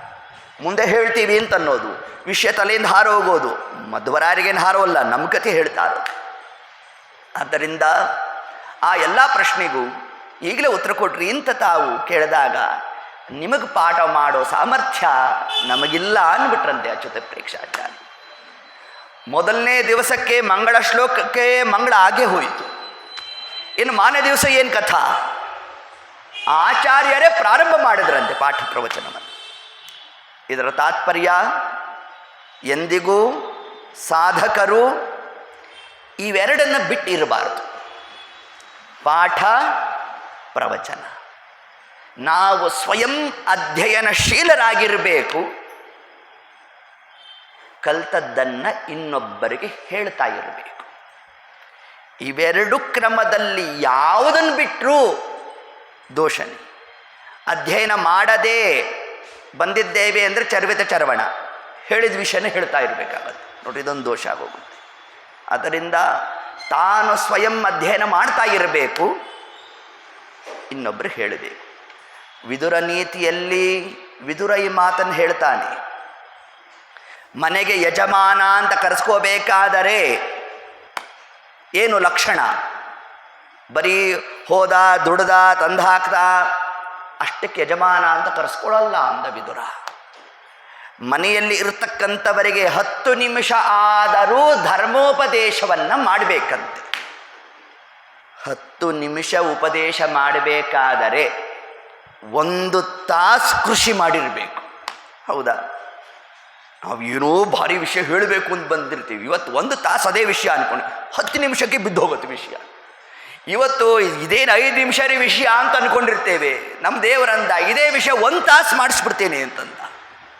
ಮುಂದೆ ಹೇಳ್ತೀವಿ ಅಂತ ಅನ್ನೋದು, ವಿಷಯ ತಲೆಯಿಂದ ಹಾರೋಗೋದು. ಮಧ್ವರಾರಿಗೇನು ಹಾರೋಲ್ಲ, ನಮ್ಮ ಕಥೆ ಹೇಳ್ತಾರೆ. ಆದ್ದರಿಂದ ಆ ಎಲ್ಲ ಪ್ರಶ್ನೆಗೂ ಈಗಲೇ ಉತ್ತರ ಕೊಟ್ರಿ ಅಂತ ತಾವು ಕೇಳಿದಾಗ ನಿಮಗೆ ಪಾಠ ಮಾಡೋ ಸಾಮರ್ಥ್ಯ ನಮಗಿಲ್ಲ ಅಂದ್ಬಿಟ್ರಂತೆ ಅಚ್ಯುತ ಪ್ರೇಕ್ಷಾಚಾರ್ಯ. ಮೊದಲನೇ ದಿವಸಕ್ಕೆ ಮಂಗಳ ಶ್ಲೋಕಕ್ಕೆ ಮಂಗಳ ಆಗೇ ಹೋಯಿತು. ಇನ್ನು ಮಾರನೇ ದಿವಸ ಏನು ಕಥಾ? ಆಚಾರ್ಯರೇ ಪ್ರಾರಂಭ ಮಾಡಿದ್ರಂತೆ ಪಾಠ ಪ್ರವಚನವನ್ನು. ಇದರ ತಾತ್ಪರ್ಯ ಎಂದಿಗೂ ಸಾಧಕರು ಇವೆರಡನ್ನು ಬಿಟ್ಟಿರಬಾರದು. ಪಾಠ ಪ್ರವಚನ. ನಾವು ಸ್ವಯಂ ಅಧ್ಯಯನಶೀಲರಾಗಿರಬೇಕು. ಕಲ್ತದ್ದನ್ನು ಇನ್ನೊಬ್ಬರಿಗೆ ಹೇಳ್ತಾ ಇರಬೇಕು. ಇವೆರಡು ಕ್ರಮದಲ್ಲಿ ಯಾವುದನ್ನು ಬಿಟ್ಟರೂ ದೋಷನೇ. ಅಧ್ಯಯನ ಮಾಡದೇ ಬಂದಿದ್ದೇವೆ ಅಂದರೆ ಚರ್ವಿತ ಚರವಣ, ಹೇಳಿದ ವಿಷಯನೇ ಹೇಳ್ತಾ ಇರಬೇಕಾಗತ್ತೆ. ನೋಡಿ, ಇದೊಂದು ದೋಷ ಆಗೋಗುತ್ತೆ. ಅದರಿಂದ ತಾನು ಸ್ವಯಂ ಅಧ್ಯಯನ ಮಾಡ್ತಾ ಇರಬೇಕು, ಇನ್ನೊಬ್ಬರು ಹೇಳಬೇಕು. ವಿದುರ ನೀತಿಯಲ್ಲಿ ವಿದುರ ಈ ಮಾತನ್ನು ಹೇಳ್ತಾನೆ, ಮನೆಗೆ ಯಜಮಾನ ಅಂತ ಕರೆಸ್ಕೋಬೇಕಾದರೆ ಏನು ಲಕ್ಷಣ? ಬರೀ ಹೋದ, ದುಡ್ದ, ತಂದಾಕ್ದ ಅಷ್ಟಕ್ಕೆ ಯಜಮಾನ ಅಂತ ಕರೆಸ್ಕೊಳ್ಳಲ್ಲ ಅಂದ ವಿದುರ. ಮನೆಯಲ್ಲಿ ಇರತಕ್ಕಂಥವರಿಗೆ 10 ನಿಮಿಷ ಆದರೂ ಧರ್ಮೋಪದೇಶವನ್ನು ಮಾಡಬೇಕಂತೆ. 10 ನಿಮಿಷ ಉಪದೇಶ ಮಾಡಬೇಕಾದರೆ 1 ತಾಸು ಕೃಷಿ ಮಾಡಿರಬೇಕು. ಹೌದಾ? ನಾವು ಏನೋ ಭಾರಿ ವಿಷಯ ಹೇಳಬೇಕು ಅಂತ ಬಂದಿರ್ತೀವಿ. ಇವತ್ತು 1 ತಾಸು ಅದೇ ವಿಷಯ ಅಂದ್ಕೊಂಡು 10 ನಿಮಿಷಕ್ಕೆ ಬಿದ್ದು ಹೋಗುತ್ತೆ ವಿಷಯ. ಇವತ್ತು ಇದೇನು 5 ನಿಮಿಷ ವಿಷಯ ಅಂತ ಅಂದ್ಕೊಂಡಿರ್ತೇವೆ. ನಮ್ಮ ದೇವರಂದ ಇದೇ ವಿಷಯ 1 ತಾಸು ಮಾಡಿಸ್ಬಿಡ್ತೇನೆ ಅಂತಂದ.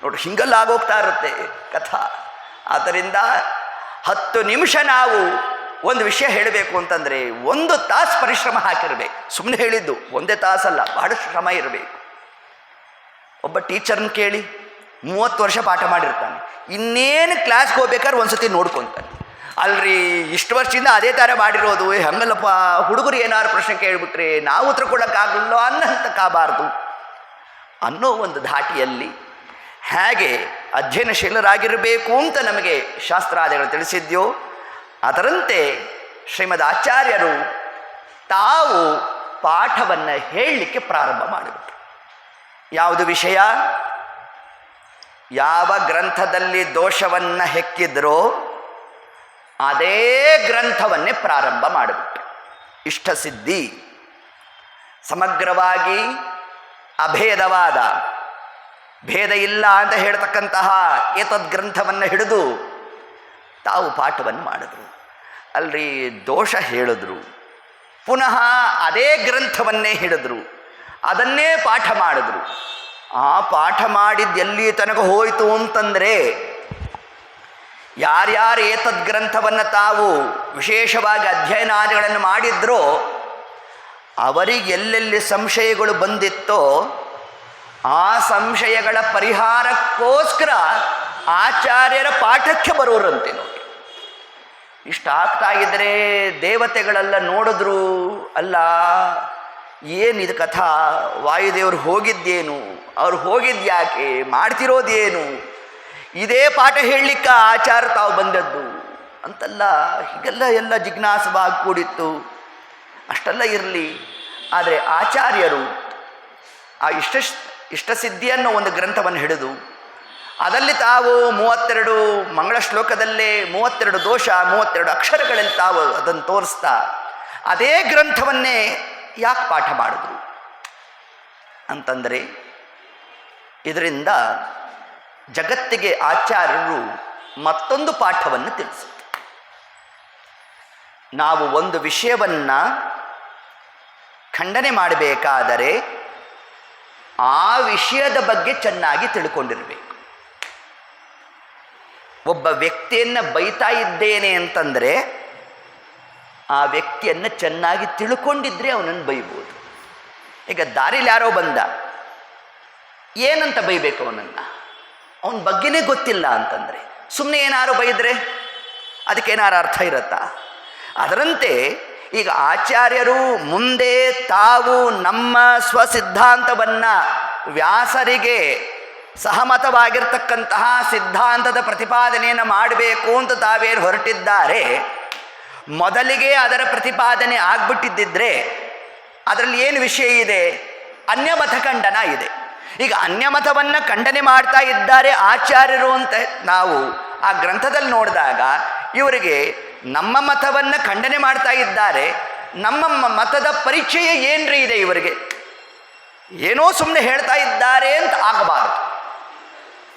ನೋಡ್ರಿ, ಹಿಂಗೆಲ್ಲ ಆಗೋಗ್ತಾ ಇರುತ್ತೆ ಕಥಾ. ಆದ್ದರಿಂದ 10 ನಿಮಿಷ ನಾವು ಒಂದು ವಿಷಯ ಹೇಳಬೇಕು ಅಂತಂದರೆ 1 ತಾಸು ಪರಿಶ್ರಮ ಹಾಕಿರಬೇಕು. ಸುಮ್ಮನೆ ಹೇಳಿದ್ದು 1 ತಾಸಲ್ಲ, ಬಹಳಷ್ಟು ಶ್ರಮ ಇರಬೇಕು. ಒಬ್ಬ ಟೀಚರ್ನ ಕೇಳಿ 30 ವರ್ಷ ಪಾಠ ಮಾಡಿರ್ತಾನೆ, ಇನ್ನೇನು ಕ್ಲಾಸ್ಗೆ ಹೋಗ್ಬೇಕಾದ್ರೆ ಒಂದ್ಸತಿ ನೋಡ್ಕೊತಾನೆ. ಅಲ್ರಿ, ಇಷ್ಟು ವರ್ಷದಿಂದ ಅದೇ ಥರ ಮಾಡಿರೋದು, ಹಂಗಲ್ಲಪ್ಪ, ಹುಡುಗರು ಏನಾದ್ರು ಪ್ರಶ್ನೆ ಕೇಳಿಬಿಟ್ರೆ ನಾವು ಉತ್ತರ ಕೊಡೋಕ್ಕಾಗಲ್ಲ ಅನ್ನೋಂತಕ್ಕಾಗಬಾರ್ದು ಅನ್ನೋ ಒಂದು ಧಾಟಿಯಲ್ಲಿ ಹೇಗೆ ಅಧ್ಯಯನಶೀಲರಾಗಿರಬೇಕು ಅಂತ ನಮಗೆ ಶಾಸ್ತ್ರಾದಿಗಳು ತಿಳಿಸಿದ್ಯೋ ಅದರಂತೆ ಶ್ರೀಮದ್ ಆಚಾರ್ಯರು ತಾವು ಪಾಠವನ್ನು ಹೇಳಲಿಕ್ಕೆ ಪ್ರಾರಂಭ ಮಾಡಿಬಿಟ್ರು. ಯಾವುದು ವಿಷಯ? ಯಾವ ಗ್ರಂಥದಲ್ಲಿ ದೋಷವನ್ನು ಹೆಕ್ಕಿದ್ರೋ ಅದೇ ಗ್ರಂಥವನ್ನೇ ಪ್ರಾರಂಭ ಮಾಡಿಬಿಟ್ರು. ಇಷ್ಟಸಿದ್ಧಿ ಸಮಗ್ರವಾಗಿ ಅಭೇದವಾದ, ಭೇದ ಇಲ್ಲ ಅಂತ ಹೇಳ್ತಕ್ಕಂತಹ ಏತದ್ ಗ್ರಂಥವನ್ನು ಹಿಡಿದು ತಾವು ಪಾಠವನ್ನು ಮಾಡಿದ್ರು. ಅಲ್ರಿ, ದೋಷ ಹೇಳಿದ್ರು, ಪುನಃ ಅದೇ ಗ್ರಂಥವನ್ನೇ ಹಿಡಿದ್ರು, ಅದನ್ನೇ ಪಾಠ ಮಾಡಿದ್ರು. ಆ ಪಾಠ ಮಾಡಿದ್ದು ಎಲ್ಲಿ ತನಕ ಹೋಯಿತು ಅಂತಂದರೆ, ಯಾರ್ಯಾರು ಏತದ್ ಗ್ರಂಥವನ್ನು ತಾವು ವಿಶೇಷವಾಗಿ ಅಧ್ಯಯನಾದಿಗಳನ್ನು ಮಾಡಿದ್ರೋ ಅವರಿಗೆ ಎಲ್ಲೆಲ್ಲಿ ಸಂಶಯಗಳು ಬಂದಿತ್ತೋ ಆ ಸಂಶಯಗಳ ಪರಿಹಾರಕ್ಕೋಸ್ಕರ ಆಚಾರ್ಯರ ಪಾಠಕ್ಕೆ ಬರೋರಂತೆ. ನೋಡಿ, ಇಷ್ಟ ಆಗ್ತಾ ಇದ್ದರೆ ದೇವತೆಗಳೆಲ್ಲ ನೋಡಿದ್ರು, ಅಲ್ಲ ಏನಿದು ಕಥಾ, ವಾಯುದೇವರು ಹೋಗಿದ್ದೇನು, ಅವ್ರು ಹೋಗಿದ್ಯಾಕೆ, ಮಾಡ್ತಿರೋದೇನು, ಇದೇ ಪಾಠ ಹೇಳಲಿಕ್ಕೆ ಆಚಾರ ತಾವು ಬಂದದ್ದು ಅಂತೆಲ್ಲ ಹೀಗೆಲ್ಲ ಎಲ್ಲ ಜಿಜ್ಞಾಸವಾಗಿ ಕೂಡಿತ್ತು. ಅಷ್ಟೆಲ್ಲ ಇರಲಿ, ಆದರೆ ಆಚಾರ್ಯರು ಆ ಇಷ್ಟಸಿದ್ಧಿ ಅನ್ನೋ ಒಂದು ಗ್ರಂಥವನ್ನು ಹಿಡಿದು ಅದರಲ್ಲಿ ತಾವು 32 ಮಂಗಳ ಶ್ಲೋಕದಲ್ಲೇ 32 ದೋಷ 32 ಅಕ್ಷರಗಳಲ್ಲಿ ತಾವು ಅದನ್ನು ತೋರಿಸ್ತಾ ಅದೇ ಗ್ರಂಥವನ್ನೇ ಯಾಕೆ ಪಾಠ ಮಾಡಿದ್ರು ಅಂತಂದರೆ, ಇದರಿಂದ ಜಗತ್ತಿಗೆ ಆಚಾರ್ಯರು ಮತ್ತೊಂದು ಪಾಠವನ್ನು ತಿಳಿಸಿದರು. ನಾವು ಒಂದು ವಿಷಯವನ್ನು ಖಂಡನೆ ಮಾಡಬೇಕಾದರೆ ಆ ವಿಷಯದ ಬಗ್ಗೆ ಚೆನ್ನಾಗಿ ತಿಳ್ಕೊಂಡಿರಬೇಕು. ಒಬ್ಬ ವ್ಯಕ್ತಿಯನ್ನು ಬೈತಾ ಇದ್ದೇನೆ ಅಂತಂದರೆ ಆ ವ್ಯಕ್ತಿಯನ್ನು ಚೆನ್ನಾಗಿ ತಿಳ್ಕೊಂಡಿದ್ರೆ ಅವನನ್ನು ಬೈಬೋದು. ಈಗ ದಾರಿಲಿ ಯಾರೋ ಬಂದ, ಏನಂತ ಬೈಬೇಕು ಅವನನ್ನು? ಅವನ ಬಗ್ಗೆನೇ ಗೊತ್ತಿಲ್ಲ ಅಂತಂದರೆ ಸುಮ್ಮನೆ ಏನಾರು ಬೈದರೆ ಅದಕ್ಕೇನಾರು ಅರ್ಥ ಇರುತ್ತಾ? ಅದರಂತೆ ಈಗ ಆಚಾರ್ಯರು ಮುಂದೆ ತಾವು ನಮ್ಮ ಸ್ವಸಿದ್ಧಾಂತವನ್ನು ವ್ಯಾಸರಿಗೆ ಸಹಮತವಾಗಿರ್ತಕ್ಕಂತಹ ಸಿದ್ಧಾಂತದ ಪ್ರತಿಪಾದನೆಯನ್ನು ಮಾಡಬೇಕು ಅಂತ ತಾವೇನು ಹೊರಟಿದ್ದಾರೆ, ಮೊದಲಿಗೆ ಅದರ ಪ್ರತಿಪಾದನೆ ಆಗ್ಬಿಟ್ಟಿದ್ದಿದ್ರೆ ಅದರಲ್ಲಿ ಏನು ವಿಷಯ ಇದೆ? ಅನ್ಯಮತ ಖಂಡನ ಇದೆ. ಈಗ ಅನ್ಯಮತವನ್ನು ಖಂಡನೆ ಮಾಡ್ತಾ ಇದ್ದಾರೆ ಆಚಾರ್ಯರು ಅಂತ ನಾವು ಆ ಗ್ರಂಥದಲ್ಲಿ ನೋಡಿದಾಗ ಇವರಿಗೆ ನಮ್ಮ ಮತವನ್ನು ಖಂಡನೆ ಮಾಡ್ತಾ ಇದ್ದಾರೆ. ನಮ್ಮ ಮತದ ಪರಿಚಯ ಏನ್ರಿ ಇದೆ ಇವರಿಗೆ? ಏನೋ ಸುಮ್ಮನೆ ಹೇಳ್ತಾ ಇದ್ದಾರೆ ಅಂತ ಆಗಬಾರದು.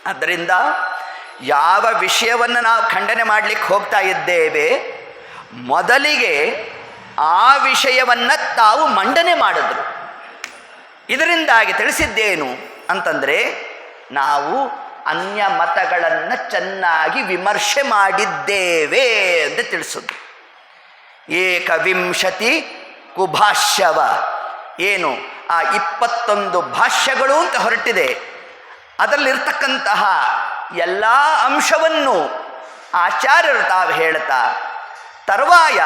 ಆದ್ದರಿಂದ ಯಾವ ವಿಷಯವನ್ನು ನಾವು ಖಂಡನೆ ಮಾಡಲಿಕ್ಕೆ ಹೋಗ್ತಾ ಇದ್ದೇವೆ, ಮೊದಲಿಗೆ ಆ ವಿಷಯವನ್ನು ತಾವು ಮಂಡನೆ ಮಾಡಿದ್ರು. ಇದರಿಂದಾಗಿ ತಿಳಿಸಿದ್ದೇನು ಅಂತಂದರೆ, ನಾವು ಅನ್ಯ ಮತಗಳನ್ನು ಚೆನ್ನಾಗಿ ವಿಮರ್ಶೆ ಮಾಡಿದ್ದೇವೆ ಅಂತ ತಿಳಿಸಿದ್ರು. ಏಕವಿಂಶತಿ ಕುಭಾಷ್ಯವ, ಏನು ಆ 21 ಭಾಷ್ಯಗಳು ಅಂತ ಹೊರಟಿದೆ, ಅದರಲ್ಲಿರ್ತಕ್ಕಂತಹ ಎಲ್ಲ ಅಂಶವನ್ನು ಆಚಾರ್ಯರು ತಾವು ಹೇಳ್ತಾ ತರುವಾಯ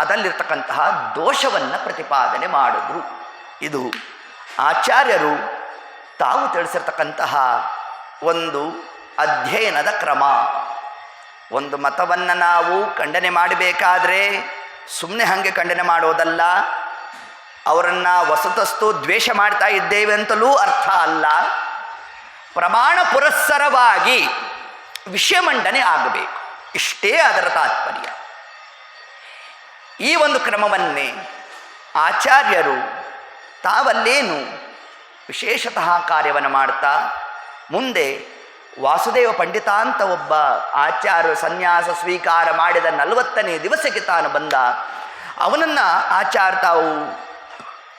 ಅದರಲ್ಲಿರ್ತಕ್ಕಂತಹ ದೋಷವನ್ನು ಪ್ರತಿಪಾದನೆ ಮಾಡಿದ್ರು. ಇದು ಆಚಾರ್ಯರು ತಾವು ತಿಳಿಸಿರ್ತಕ್ಕಂತಹ ಒಂದು ಅಧ್ಯಯನದ ಕ್ರಮ. ಒಂದು ಮತವನ್ನು ನಾವು ಖಂಡನೆ ಮಾಡಬೇಕಾದ್ರೆ ಸುಮ್ಮನೆ ಹಾಗೆ ಖಂಡನೆ ಮಾಡೋದಲ್ಲ, ಅವರನ್ನು ವಸತಸ್ತು ದ್ವೇಷ ಮಾಡ್ತಾ ಇದ್ದೇವೆ ಅಂತಲೂ ಅರ್ಥ ಅಲ್ಲ. ಪ್ರಮಾಣ ಪುರಸ್ಸರವಾಗಿ ವಿಷಯ ಮಂಡನೆ ಆಗಬೇಕು, ಇಷ್ಟೇ ಅದರ ತಾತ್ಪರ್ಯ. ಈ ಒಂದು ಕ್ರಮವನ್ನೇ ಆಚಾರ್ಯರು ತಾವಲ್ಲೇನು ವಿಶೇಷತಃ ಕಾರ್ಯವನ್ನು ಮಾಡ್ತಾ ಮುಂದೆ ವಾಸುದೇವ ಪಂಡಿತ ಅಂತ ಒಬ್ಬ ಆಚಾರ್ಯ ಸನ್ಯಾಸ ಸ್ವೀಕಾರ ಮಾಡಿದ 40ನೇ ದಿವಸಕ್ಕೆ ತಾನು ಬಂದ. ಅವನನ್ನು ಆಚಾರ್ಯ ತಾವು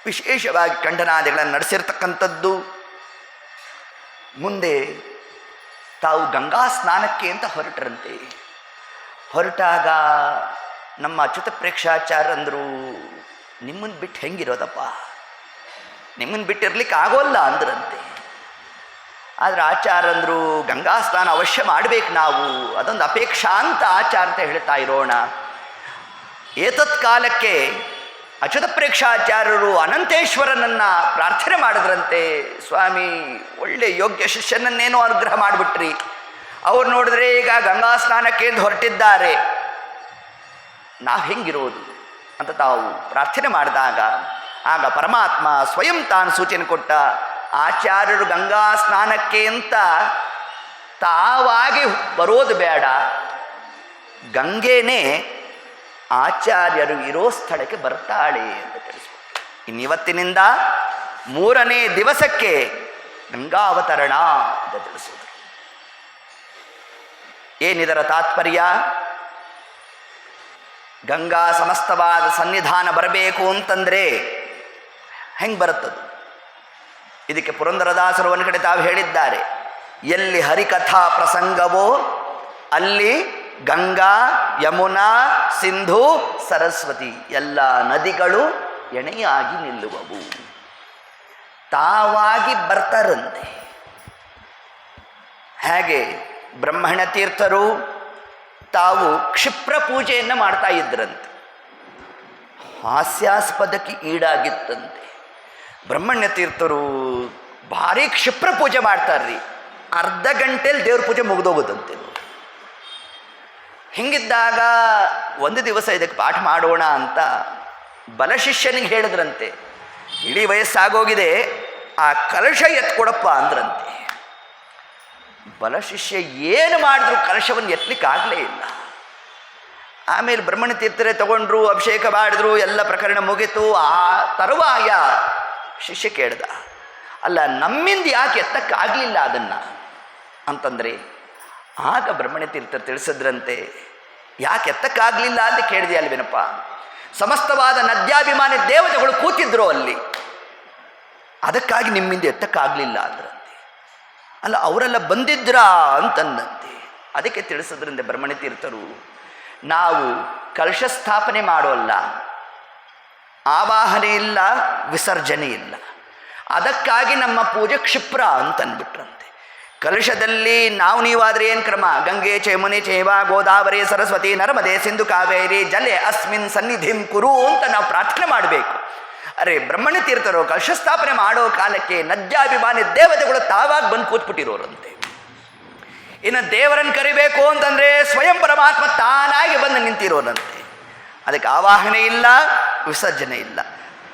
ವಿಶೇಷವಾಗಿ ಖಂಡನಾದಿಗಳನ್ನು ನಡೆಸಿರ್ತಕ್ಕಂಥದ್ದು. ಮುಂದೆ ತಾವು ಗಂಗಾ ಸ್ನಾನಕ್ಕೆ ಅಂತ ಹೊರಟರಂತೆ. ಹೊರಟಾಗ ನಮ್ಮ ಅಚ್ಯುತ ಪ್ರೇಕ್ಷಾಚಾರ್ಯಂದರು, ನಿಮ್ಮನ್ನು ಬಿಟ್ಟು ಹೆಂಗಿರೋದಪ್ಪ, ನಿಮ್ಮನ್ನು ಬಿಟ್ಟಿರ್ಲಿಕ್ಕೆ ಆಗೋಲ್ಲ ಅಂದ್ರಂತೆ. ಆದರೆ ಆಚಾರ್ಯಂದರು, ಗಂಗಾ ಸ್ನಾನ ಅವಶ್ಯ ಮಾಡಬೇಕು ನಾವು, ಅದೊಂದು ಅಪೇಕ್ಷಾ ಅಂತ ಆಚಾರ್ಯ ಹೇಳ್ತಾ ಇರೋಣ. ಏತತ್ ಕಾಲಕ್ಕೆ ಅಚ್ಯುತ ಪ್ರೇಕ್ಷಾಚಾರ್ಯರು ಅನಂತೇಶ್ವರನನ್ನು ಪ್ರಾರ್ಥನೆ ಮಾಡಿದ್ರಂತೆ, ಸ್ವಾಮಿ ಒಳ್ಳೆ ಯೋಗ್ಯ ಶಿಷ್ಯನನ್ನೇನೋ ಅನುಗ್ರಹ ಮಾಡಿಬಿಟ್ರಿ, ಅವ್ರು ನೋಡಿದ್ರೆ ಈಗ ಗಂಗಾ ಸ್ನಾನಕ್ಕೆ ಎಂದು ಹೊರಟಿದ್ದಾರೆ, ನಾವು ಹೆಂಗಿರೋದು ಅಂತ ತಾವು ಪ್ರಾರ್ಥನೆ ಮಾಡಿದಾಗ ಆಗ ಪರಮಾತ್ಮ ಸ್ವಯಂ ತಾನು ಸೂಚನೆ ಕೊಟ್ಟ. ಆಚಾರ್ಯರು ಗಂಗಾ ಸ್ನಾನಕ್ಕೆ ಅಂತ ತಾವಾಗಿ ಬರೋದು ಬೇಡ, ಗಂಗೆನೇ ಆಚಾರ್ಯರು ಇರೋ ಸ್ಥಳಕ್ಕೆ ಬರ್ತಾಳೆ ಅಂತ ತಿಳಿಸ್ಕೊಟ್ಟು. ಇನ್ನಿವತ್ತಿನಿಂದ 3ನೇ ದಿವಸಕ್ಕೆ ಗಂಗಾವತರಣ ಅಂತ ತಿಳಿಸೋದು. ಏನಿದರ ತಾತ್ಪರ್ಯ? ಗಂಗಾ ಸಮಸ್ತವಾದ ಸನ್ನಿಧಾನ ಬರಬೇಕು ಅಂತಂದರೆ ಹೆಂಗೆ ಬರುತ್ತದು? ಇದಕ್ಕೆ ಪುರಂದರದಾಸರು ಒಂದು ಕಡೆ ತಾವು ಹೇಳಿದ್ದಾರೆ, ಎಲ್ಲಿ ಹರಿಕಥಾ ಪ್ರಸಂಗವೋ ಅಲ್ಲಿ ಗಂಗಾ, ಯಮುನಾ, ಸಿಂಧು, ಸರಸ್ವತಿ ಎಲ್ಲ ನದಿಗಳು ಎಣೆಯಾಗಿ ನಿಲ್ಲುವವು, ತಾವಾಗಿ ಬರ್ತಾರಂತೆ. ಹಾಗೆ ಬ್ರಹ್ಮಣ ತೀರ್ಥರು ತಾವು ಕ್ಷಿಪ್ರ ಪೂಜೆಯನ್ನು ಮಾಡ್ತಾ ಇದ್ರಂತೆ. ಹಾಸ್ಯಾಸ್ಪದಕ್ಕೆ ಈಡಾಗಿತ್ತಂತೆ. ಬ್ರಹ್ಮಣ್ಯ ತೀರ್ಥರು ಭಾರಿ ಕ್ಷಿಪ್ರ ಪೂಜೆ ಮಾಡ್ತಾರ್ರಿ, ಅರ್ಧ ಗಂಟೆಯಲ್ಲಿ ದೇವ್ರ ಪೂಜೆ ಮುಗಿದೋಗುತ್ತಂತೆ. ಹಿಂಗಿದ್ದಾಗ ಒಂದು ದಿವಸ ಇದಕ್ಕೆ ಪಾಠ ಮಾಡೋಣ ಅಂತ ಬಲಶಿಷ್ಯನಿಗೆ ಹೇಳಿದ್ರಂತೆ, ಇಡೀ ವಯಸ್ಸಾಗೋಗಿದೆ, ಆ ಕಲಶ ಎತ್ಕೊಡಪ್ಪ ಅಂದ್ರಂತೆ. ಬಲಶಿಷ್ಯ ಏನು ಮಾಡಿದ್ರು ಕಲಶವನ್ನು ಎತ್ತಲಿಕ್ಕಾಗಲೇ ಇಲ್ಲ. ಆಮೇಲೆ ಬ್ರಹ್ಮಣ್ಯ ತೀರ್ಥರೇ ತಗೊಂಡ್ರು, ಅಭಿಷೇಕ ಮಾಡಿದ್ರು, ಎಲ್ಲ ಪ್ರಕರಣ ಮುಗಿತು. ಆ ತರುವಾಯ ಶಿಷ್ಯ ಕೇಳ್ದ, ಅಲ್ಲ ನಮ್ಮಿಂದ ಯಾಕೆ ಎತ್ತಕ್ಕಾಗಲಿಲ್ಲ ಅದನ್ನು ಅಂತಂದರೆ, ಆಗ ಬ್ರಹ್ಮಣ್ಯ ತೀರ್ಥರು ತಿಳಿಸಿದ್ರಂತೆ, ಯಾಕೆ ಎತ್ತಕ್ಕಾಗಲಿಲ್ಲ ಅಂತ ಕೇಳಿದೆ ಅಲ್ವೇನಪ್ಪ, ಸಮಸ್ತವಾದ ನದ್ಯಾಭಿಮಾನಿ ದೇವತೆಗಳು ಕೂತಿದ್ರು ಅಲ್ಲಿ, ಅದಕ್ಕಾಗಿ ನಿಮ್ಮಿಂದ ಎತ್ತಕ್ಕಾಗಲಿಲ್ಲ ಅಂದ್ರಂತೆ. ಅಲ್ಲ ಅವರೆಲ್ಲ ಬಂದಿದ್ರಾ ಅಂತಂದಂತೆ. ಅದಕ್ಕೆ ತಿಳಿಸಿದ್ರಿಂದ ಬ್ರಹ್ಮಣ್ಯ ತೀರ್ಥರು, ನಾವು ಕಲಶ ಸ್ಥಾಪನೆ ಮಾಡೋಲ್ಲ, ಆವಾಹನೆ ಇಲ್ಲ, ವಿಸರ್ಜನೆ ಇಲ್ಲ, ಅದಕ್ಕಾಗಿ ನಮ್ಮ ಪೂಜೆ ಕ್ಷಿಪ್ರ ಅಂತಂದ್ಬಿಟ್ರಂತೆ. ಕಲಶದಲ್ಲಿ ನಾವು ನೀವಾದರೆ ಏನು ಕ್ರಮ? ಗಂಗೆ ಚೈಮುನಿ ಚೈವ ಗೋದಾವರಿ ಸರಸ್ವತಿ ನರ್ಮದೆ ಸಿಂಧು ಕಾವೇರಿ ಜಲೆ ಅಸ್ಮಿನ್ ಸನ್ನಿಧಿಂ ಕುರು ಅಂತ ನಾವು ಪ್ರಾರ್ಥನೆ ಮಾಡಬೇಕು. ಅರೆ ಬ್ರಹ್ಮಣ್ಯ ತೀರ್ಥರು ಕಲಶಸ್ಥಾಪನೆ ಮಾಡೋ ಕಾಲಕ್ಕೆ ನಜ್ಜಾಭಿಮಾನಿ ದೇವತೆಗಳು ತಾವಾಗಿ ಬಂದು ಕೂತ್ಬಿಟ್ಟಿರೋರಂತೆ. ಇನ್ನು ದೇವರನ್ನು ಕರಿಬೇಕು ಅಂತಂದರೆ ಸ್ವಯಂ ಪರಮಾತ್ಮ ತಾನಾಗಿ ಬಂದು ನಿಂತಿರೋರಂತೆ. ಅದಕ್ಕೆ ಆವಾಹನೆ ಇಲ್ಲ, ವಿಸರ್ಜನೆ ಇಲ್ಲ.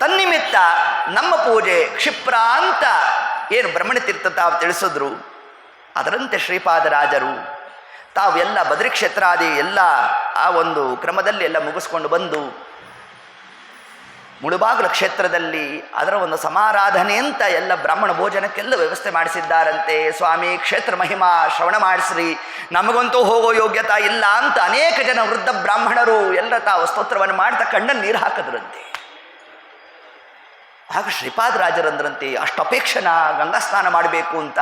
ತನ್ನಿಮಿತ್ತ ನಮ್ಮ ಪೂಜೆ ಕ್ಷಿಪ್ರ ಅಂತ ಏನು ಬ್ರಹ್ಮಣ್ಯ ತೀರ್ಥ ತಾವು ತಿಳಿಸಿದ್ರು, ಅದರಂತೆ ಶ್ರೀಪಾದರಾಜರು ತಾವೆಲ್ಲ ಬದ್ರಿ ಕ್ಷೇತ್ರಾದಿ ಎಲ್ಲ ಆ ಒಂದು ಕ್ರಮದಲ್ಲಿ ಎಲ್ಲ ಮುಗಿಸ್ಕೊಂಡು ಬಂದು ಮುಳುಬಾಗಿಲ ಕ್ಷೇತ್ರದಲ್ಲಿ ಅದರ ಒಂದು ಸಮಾರಾಧನೆ ಅಂತ ಎಲ್ಲ ಬ್ರಾಹ್ಮಣ ಭೋಜನಕ್ಕೆಲ್ಲ ವ್ಯವಸ್ಥೆ ಮಾಡಿಸಿದ್ದಾರಂತೆ. ಸ್ವಾಮಿ ಕ್ಷೇತ್ರ ಮಹಿಮಾ ಶ್ರವಣ ಮಾಡಿಸ್ರಿ, ನಮಗಂತೂ ಹೋಗೋ ಯೋಗ್ಯತಾ ಇಲ್ಲ ಅಂತ ಅನೇಕ ಜನ ವೃದ್ಧ ಬ್ರಾಹ್ಮಣರು ಎಲ್ಲ ತಾವು ಸ್ತೋತ್ರವನ್ನು ಮಾಡ್ತಾ ಕಣ್ಣಲ್ಲಿ ನೀರು ಹಾಕಿದ್ರಂತೆ. ಆಗ ಶ್ರೀಪಾದರಾಜರಂದ್ರಂತೆ ಅಷ್ಟು ಅಪೇಕ್ಷನ ಗಂಗಾ ಸ್ನಾನ ಮಾಡಬೇಕು ಅಂತ.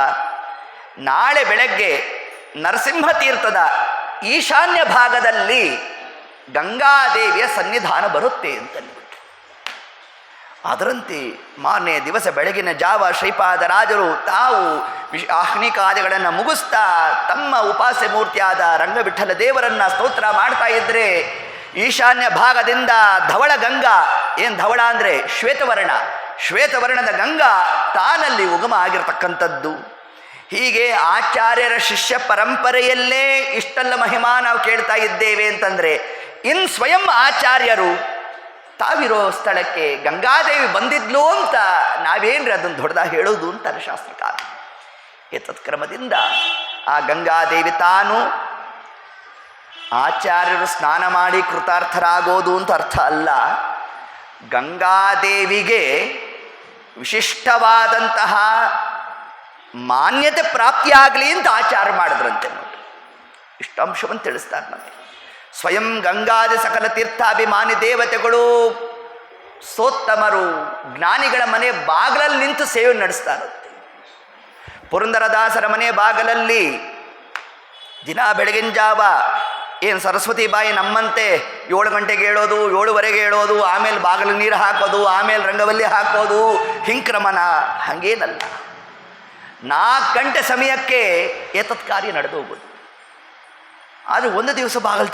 ನಾಳೆ ಬೆಳಗ್ಗೆ ನರಸಿಂಹ ತೀರ್ಥದ ಈಶಾನ್ಯ ಭಾಗದಲ್ಲಿ ಗಂಗಾದೇವಿಯ ಸನ್ನಿಧಾನ ಬರುತ್ತೆ ಅಂತಂದ್ಬಿಟ್ಟು ಅದರಂತೆ ಮಾರನೇ ದಿವಸ ಬೆಳಗಿನ ಜಾವ ಶ್ರೀಪಾದರಾಜರು ತಾವು ಆಹ್ನಿಕಾದಿಗಳನ್ನು ಮುಗಿಸ್ತಾ ತಮ್ಮ ಉಪಾಸ್ಯ ಮೂರ್ತಿಯಾದ ರಂಗವಿಠಲ ದೇವರನ್ನ ಸ್ತೋತ್ರ ಮಾಡ್ತಾ ಇದ್ರೆ ಈಶಾನ್ಯ ಭಾಗದಿಂದ ಧವಳ ಗಂಗಾ, ಏನು ಧವಳ ಅಂದರೆ ಶ್ವೇತವರ್ಣದ ಗಂಗಾ ತಾನಲ್ಲಿ ಉಗಮ ಆಗಿರ್ತಕ್ಕಂಥದ್ದು. ಹೀಗೆ ಆಚಾರ್ಯರ ಶಿಷ್ಯ ಪರಂಪರೆಯಲ್ಲೇ ಇಷ್ಟೆಲ್ಲ ಮಹಿಮಾ ನಾವು ಕೇಳ್ತಾ ಇದ್ದೇವೆ ಅಂತಂದರೆ ಇನ್ನು ಸ್ವಯಂ ಆಚಾರ್ಯರು ತಾವಿರೋ ಸ್ಥಳಕ್ಕೆ ಗಂಗಾದೇವಿ ಬಂದಿದ್ಲು ಅಂತ ನಾವೇನ್ರಿ ಅದನ್ನು ದೊಡ್ಡದಾಗಿ ಹೇಳೋದು ಅಂತಾರೆ ಶಾಸ್ತ್ರಕಾರ. ಏತತ್ಕ್ರಮದಿಂದ ಆ ಗಂಗಾದೇವಿ ತಾನು ಆಚಾರ್ಯರು ಸ್ನಾನ ಮಾಡಿ ಕೃತಾರ್ಥರಾಗೋದು ಅಂತ ಅರ್ಥ ಅಲ್ಲ, ಗಂಗಾದೇವಿಗೆ ವಿಶಿಷ್ಟವಾದಂತಹ ಮಾನ್ಯತೆ ಪ್ರಾಪ್ತಿಯಾಗಲಿ ಅಂತ ಆಚಾರ ಮಾಡಿದ್ರಂತೆ ನೋಡಿ. ಇಷ್ಟು ಅಂಶವನ್ನು ತಿಳಿಸ್ತಾರೆ ನಮಗೆ. ಸ್ವಯಂ ಗಂಗಾದಿ ಸಕಲ ತೀರ್ಥಾಭಿಮಾನಿ ದೇವತೆಗಳು ಸೋತ್ತಮರು ಜ್ಞಾನಿಗಳ ಮನೆ ಬಾಗಿಲಲ್ಲಿ ನಿಂತು ಸೇವೆ ನಡೆಸ್ತಾರಂತೆ. ಪುರಂದರದಾಸರ ಮನೆ ಬಾಗಿಲಲ್ಲಿ ದಿನ ಬೆಳಗಿನ ಜಾವ ಏನು ಸರಸ್ವತಿ ಬಾಯಿ ನಮ್ಮಂತೆ 7 ಗಂಟೆಗೆ ಹೇಳೋದು, 7:15 ಹೇಳೋದು, ಆಮೇಲೆ ಬಾಗಿಲು ನೀರು ಹಾಕೋದು, ಆಮೇಲೆ ರಂಗವಲ್ಲಿ ಹಾಕೋದು, ಹಿಂಕ್ರಮಣ ಹಾಗೇನಲ್ಲ. 4 ಗಂಟೆ ಸಮಯಕ್ಕೆ ಏತತ್ ಕಾರ್ಯ ನಡೆದು ಹೋಗೋದು. ಆದರೆ ಒಂದು ದಿವಸ ಬಾಗಿಲು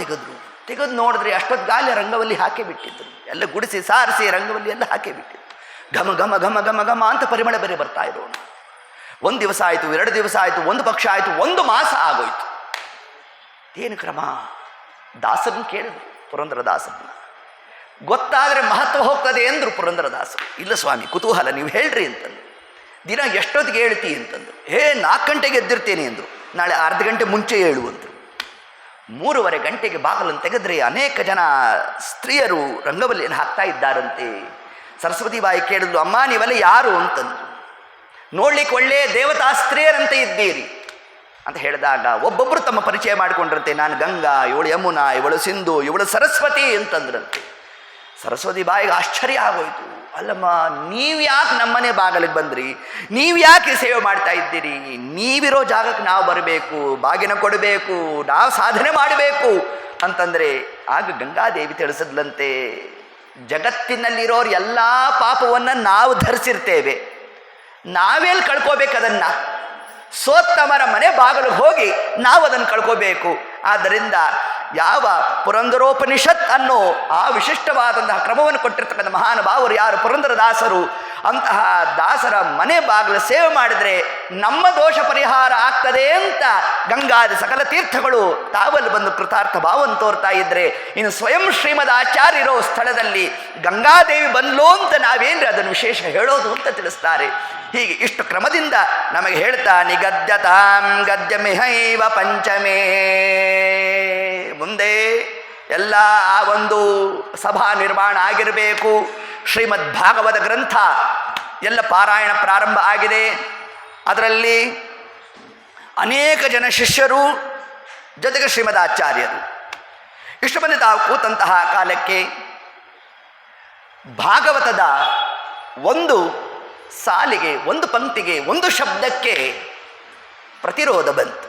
ತೆಗೆದು ನೋಡಿದ್ರೆ ಅಷ್ಟೊತ್ತು ಗಾಲಿ ರಂಗವಲ್ಲಿ ಹಾಕಿ ಬಿಟ್ಟಿದ್ರು. ಎಲ್ಲ ಗುಡಿಸಿ ಸಾರಿಸಿ ರಂಗವಲ್ಲಿ ಎಲ್ಲ ಹಾಕಿ ಬಿಟ್ಟಿದ್ರು. ಘಮ ಘಮ ಘಮ ಘಮ ಘಮ ಅಂತ ಪರಿಮಳ ಬೇರೆ ಬರ್ತಾ ಇರೋಣ. 1 ದಿವಸ ಆಯಿತು, 2 ದಿವಸ ಆಯಿತು, 1 ಪಕ್ಷ ಆಯಿತು, 1 ಮಾಸ ಆಗೋಯ್ತು. ಏನು ಕ್ರಮ? ದಾಸರನ್ನು ಕೇಳಿದ್ರು, ಪುರಂದರದಾಸರನ್ನ. ಗೊತ್ತಾದರೆ ಮಹತ್ವ ಹೋಗ್ತದೆ ಎಂದರು ಪುರಂದರದಾಸರು. ಇಲ್ಲ ಸ್ವಾಮಿ, ಕುತೂಹಲ, ನೀವು ಹೇಳ್ರಿ ಅಂತಂದು. ದಿನ ಎಷ್ಟೊತ್ತಿಗೆ ಹೇಳ್ತಿ ಅಂತಂದು. 4 ಗಂಟೆಗೆ ಎದ್ದಿರ್ತೇನೆ ಅಂದರು. ನಾಳೆ ಅರ್ಧ ಗಂಟೆ ಮುಂಚೆ ಹೇಳುವಂದರು. 3:15 ಗಂಟೆಗೆ ಬಾಗಿಲನ್ನು ತೆಗೆದ್ರೆ ಅನೇಕ ಜನ ಸ್ತ್ರೀಯರು ರಂಗವಲ್ಲಿಯನ್ನು ಹಾಕ್ತಾ ಇದ್ದಾರಂತೆ. ಸರಸ್ವತಿ ಬಾಯಿ ಕೇಳಿದ್ಲು, ಅಮ್ಮ ನೀವೆಲ್ಲ ಯಾರು ಅಂತಂದು. ನೋಡ್ಲಿಕ್ಕೆ ಒಳ್ಳೆ ದೇವತಾ ಸ್ತ್ರೀಯರಂತೆ ಇದ್ದೀರಿ ಅಂತ ಹೇಳಿದಾಗ ಒಬ್ಬೊಬ್ಬರು ತಮ್ಮ ಪರಿಚಯ ಮಾಡಿಕೊಂಡ್ರಂತೆ. ನಾನು ಗಂಗಾ, ಇವಳು ಯಮುನಾ, ಇವಳು ಸಿಂಧು, ಇವಳು ಸರಸ್ವತಿ ಅಂತಂದ್ರಂತೆ. ಸರಸ್ವತಿ ಬಾಯಿಗೆ ಆಶ್ಚರ್ಯ ಆಗೋಯ್ತು. ಅಲ್ಲಮ್ಮ, ನೀವು ಯಾಕೆ ನಮ್ಮನೆ ಬಾಗಿಲಿಗೆ ಬಂದ್ರಿ? ನೀವು ಯಾಕೆ ಸೇವೆ ಮಾಡ್ತಾ ಇದ್ದೀರಿ? ನೀವಿರೋ ಜಾಗಕ್ಕೆ ನಾವು ಬರಬೇಕು, ಬಾಗಿನ ಕೊಡಬೇಕು, ನಾವು ಸಾಧನೆ ಮಾಡಬೇಕು ಅಂತಂದರೆ ಆಗ ಗಂಗಾದೇವಿ ತಿಳಿಸಿದ್ಲಂತೆ, ಜಗತ್ತಿನಲ್ಲಿರೋರು ಎಲ್ಲ ಪಾಪವನ್ನು ನಾವು ಧರಿಸಿರ್ತೇವೆ, ನಾವೆಲ್ಲಿ ಕಳ್ಕೋಬೇಕದನ್ನು? ಸೋತ್ತಮರ ಮನೆ ಬಾಗಿಲಿಗೆ ಹೋಗಿ ನಾವು ಅದನ್ನು ಕಳ್ಕೋಬೇಕು. ಆದ್ದರಿಂದ ಯಾವ ಪುರಂದರೋಪನಿಷತ್ ಅನ್ನೋ ಆ ವಿಶಿಷ್ಟವಾದಂತಹ ಕ್ರಮವನ್ನು ಕೊಟ್ಟಿರ್ತಕ್ಕಂಥ ಮಹಾನುಭಾವರು ಯಾರು ಪುರಂದರದಾಸರು, ಅಂತಹ ದಾಸರ ಮನೆ ಬಾಗಿಲು ಸೇವೆ ಮಾಡಿದರೆ ನಮ್ಮ ದೋಷ ಪರಿಹಾರ ಆಗ್ತದೆ ಅಂತ ಗಂಗಾದಿ ಸಕಲ ತೀರ್ಥಗಳು ತಾವಲ್ಲಿ ಬಂದು ಕೃತಾರ್ಥ ಭಾವವನ್ನು ತೋರ್ತಾ ಇದ್ದರೆ, ಇನ್ನು ಸ್ವಯಂ ಶ್ರೀಮದ್ ಆಚಾರ್ಯರೋ ಸ್ಥಳದಲ್ಲಿ ಗಂಗಾದೇವಿ ಬಂದ್ಲೋ ಅಂತ ನಾವೇನ್ರಿ ಅದನ್ನು ವಿಶೇಷ ಹೇಳೋದು ಅಂತ ತಿಳಿಸ್ತಾರೆ. ಹೀಗೆ ಇಷ್ಟು ಕ್ರಮದಿಂದ ನಮಗೆ ಹೇಳ್ತಾ ನಿಗದ್ಯತಾಂ ಗದ್ಯಮಿಹೈವ ಪಂಚಮೇ. ಮುಂದೆ ಎಲ್ಲ ಆ ಒಂದು ಸಭಾ ನಿರ್ಮಾಣ ಆಗಿರಬೇಕು. ಶ್ರೀಮದ್ ಭಾಗವತ ಗ್ರಂಥ ಎಲ್ಲ ಪಾರಾಯಣ ಪ್ರಾರಂಭ ಆಗಿದೆ. ಅದರಲ್ಲಿ ಅನೇಕ ಜನ ಶಿಷ್ಯರು ಜೊತೆಗೆ ಶ್ರೀಮದ್ ಆಚಾರ್ಯರು ಇಷ್ಟು ಮಂದಿ ತಾವು ಕೂತಂತಹ ಕಾಲಕ್ಕೆ ಭಾಗವತದ ಒಂದು ಸಾಲಿಗೆ, ಒಂದು ಪಂಕ್ತಿಗೆ, ಒಂದು ಶಬ್ದಕ್ಕೆ ಪ್ರತಿರೋಧ ಬಂತು.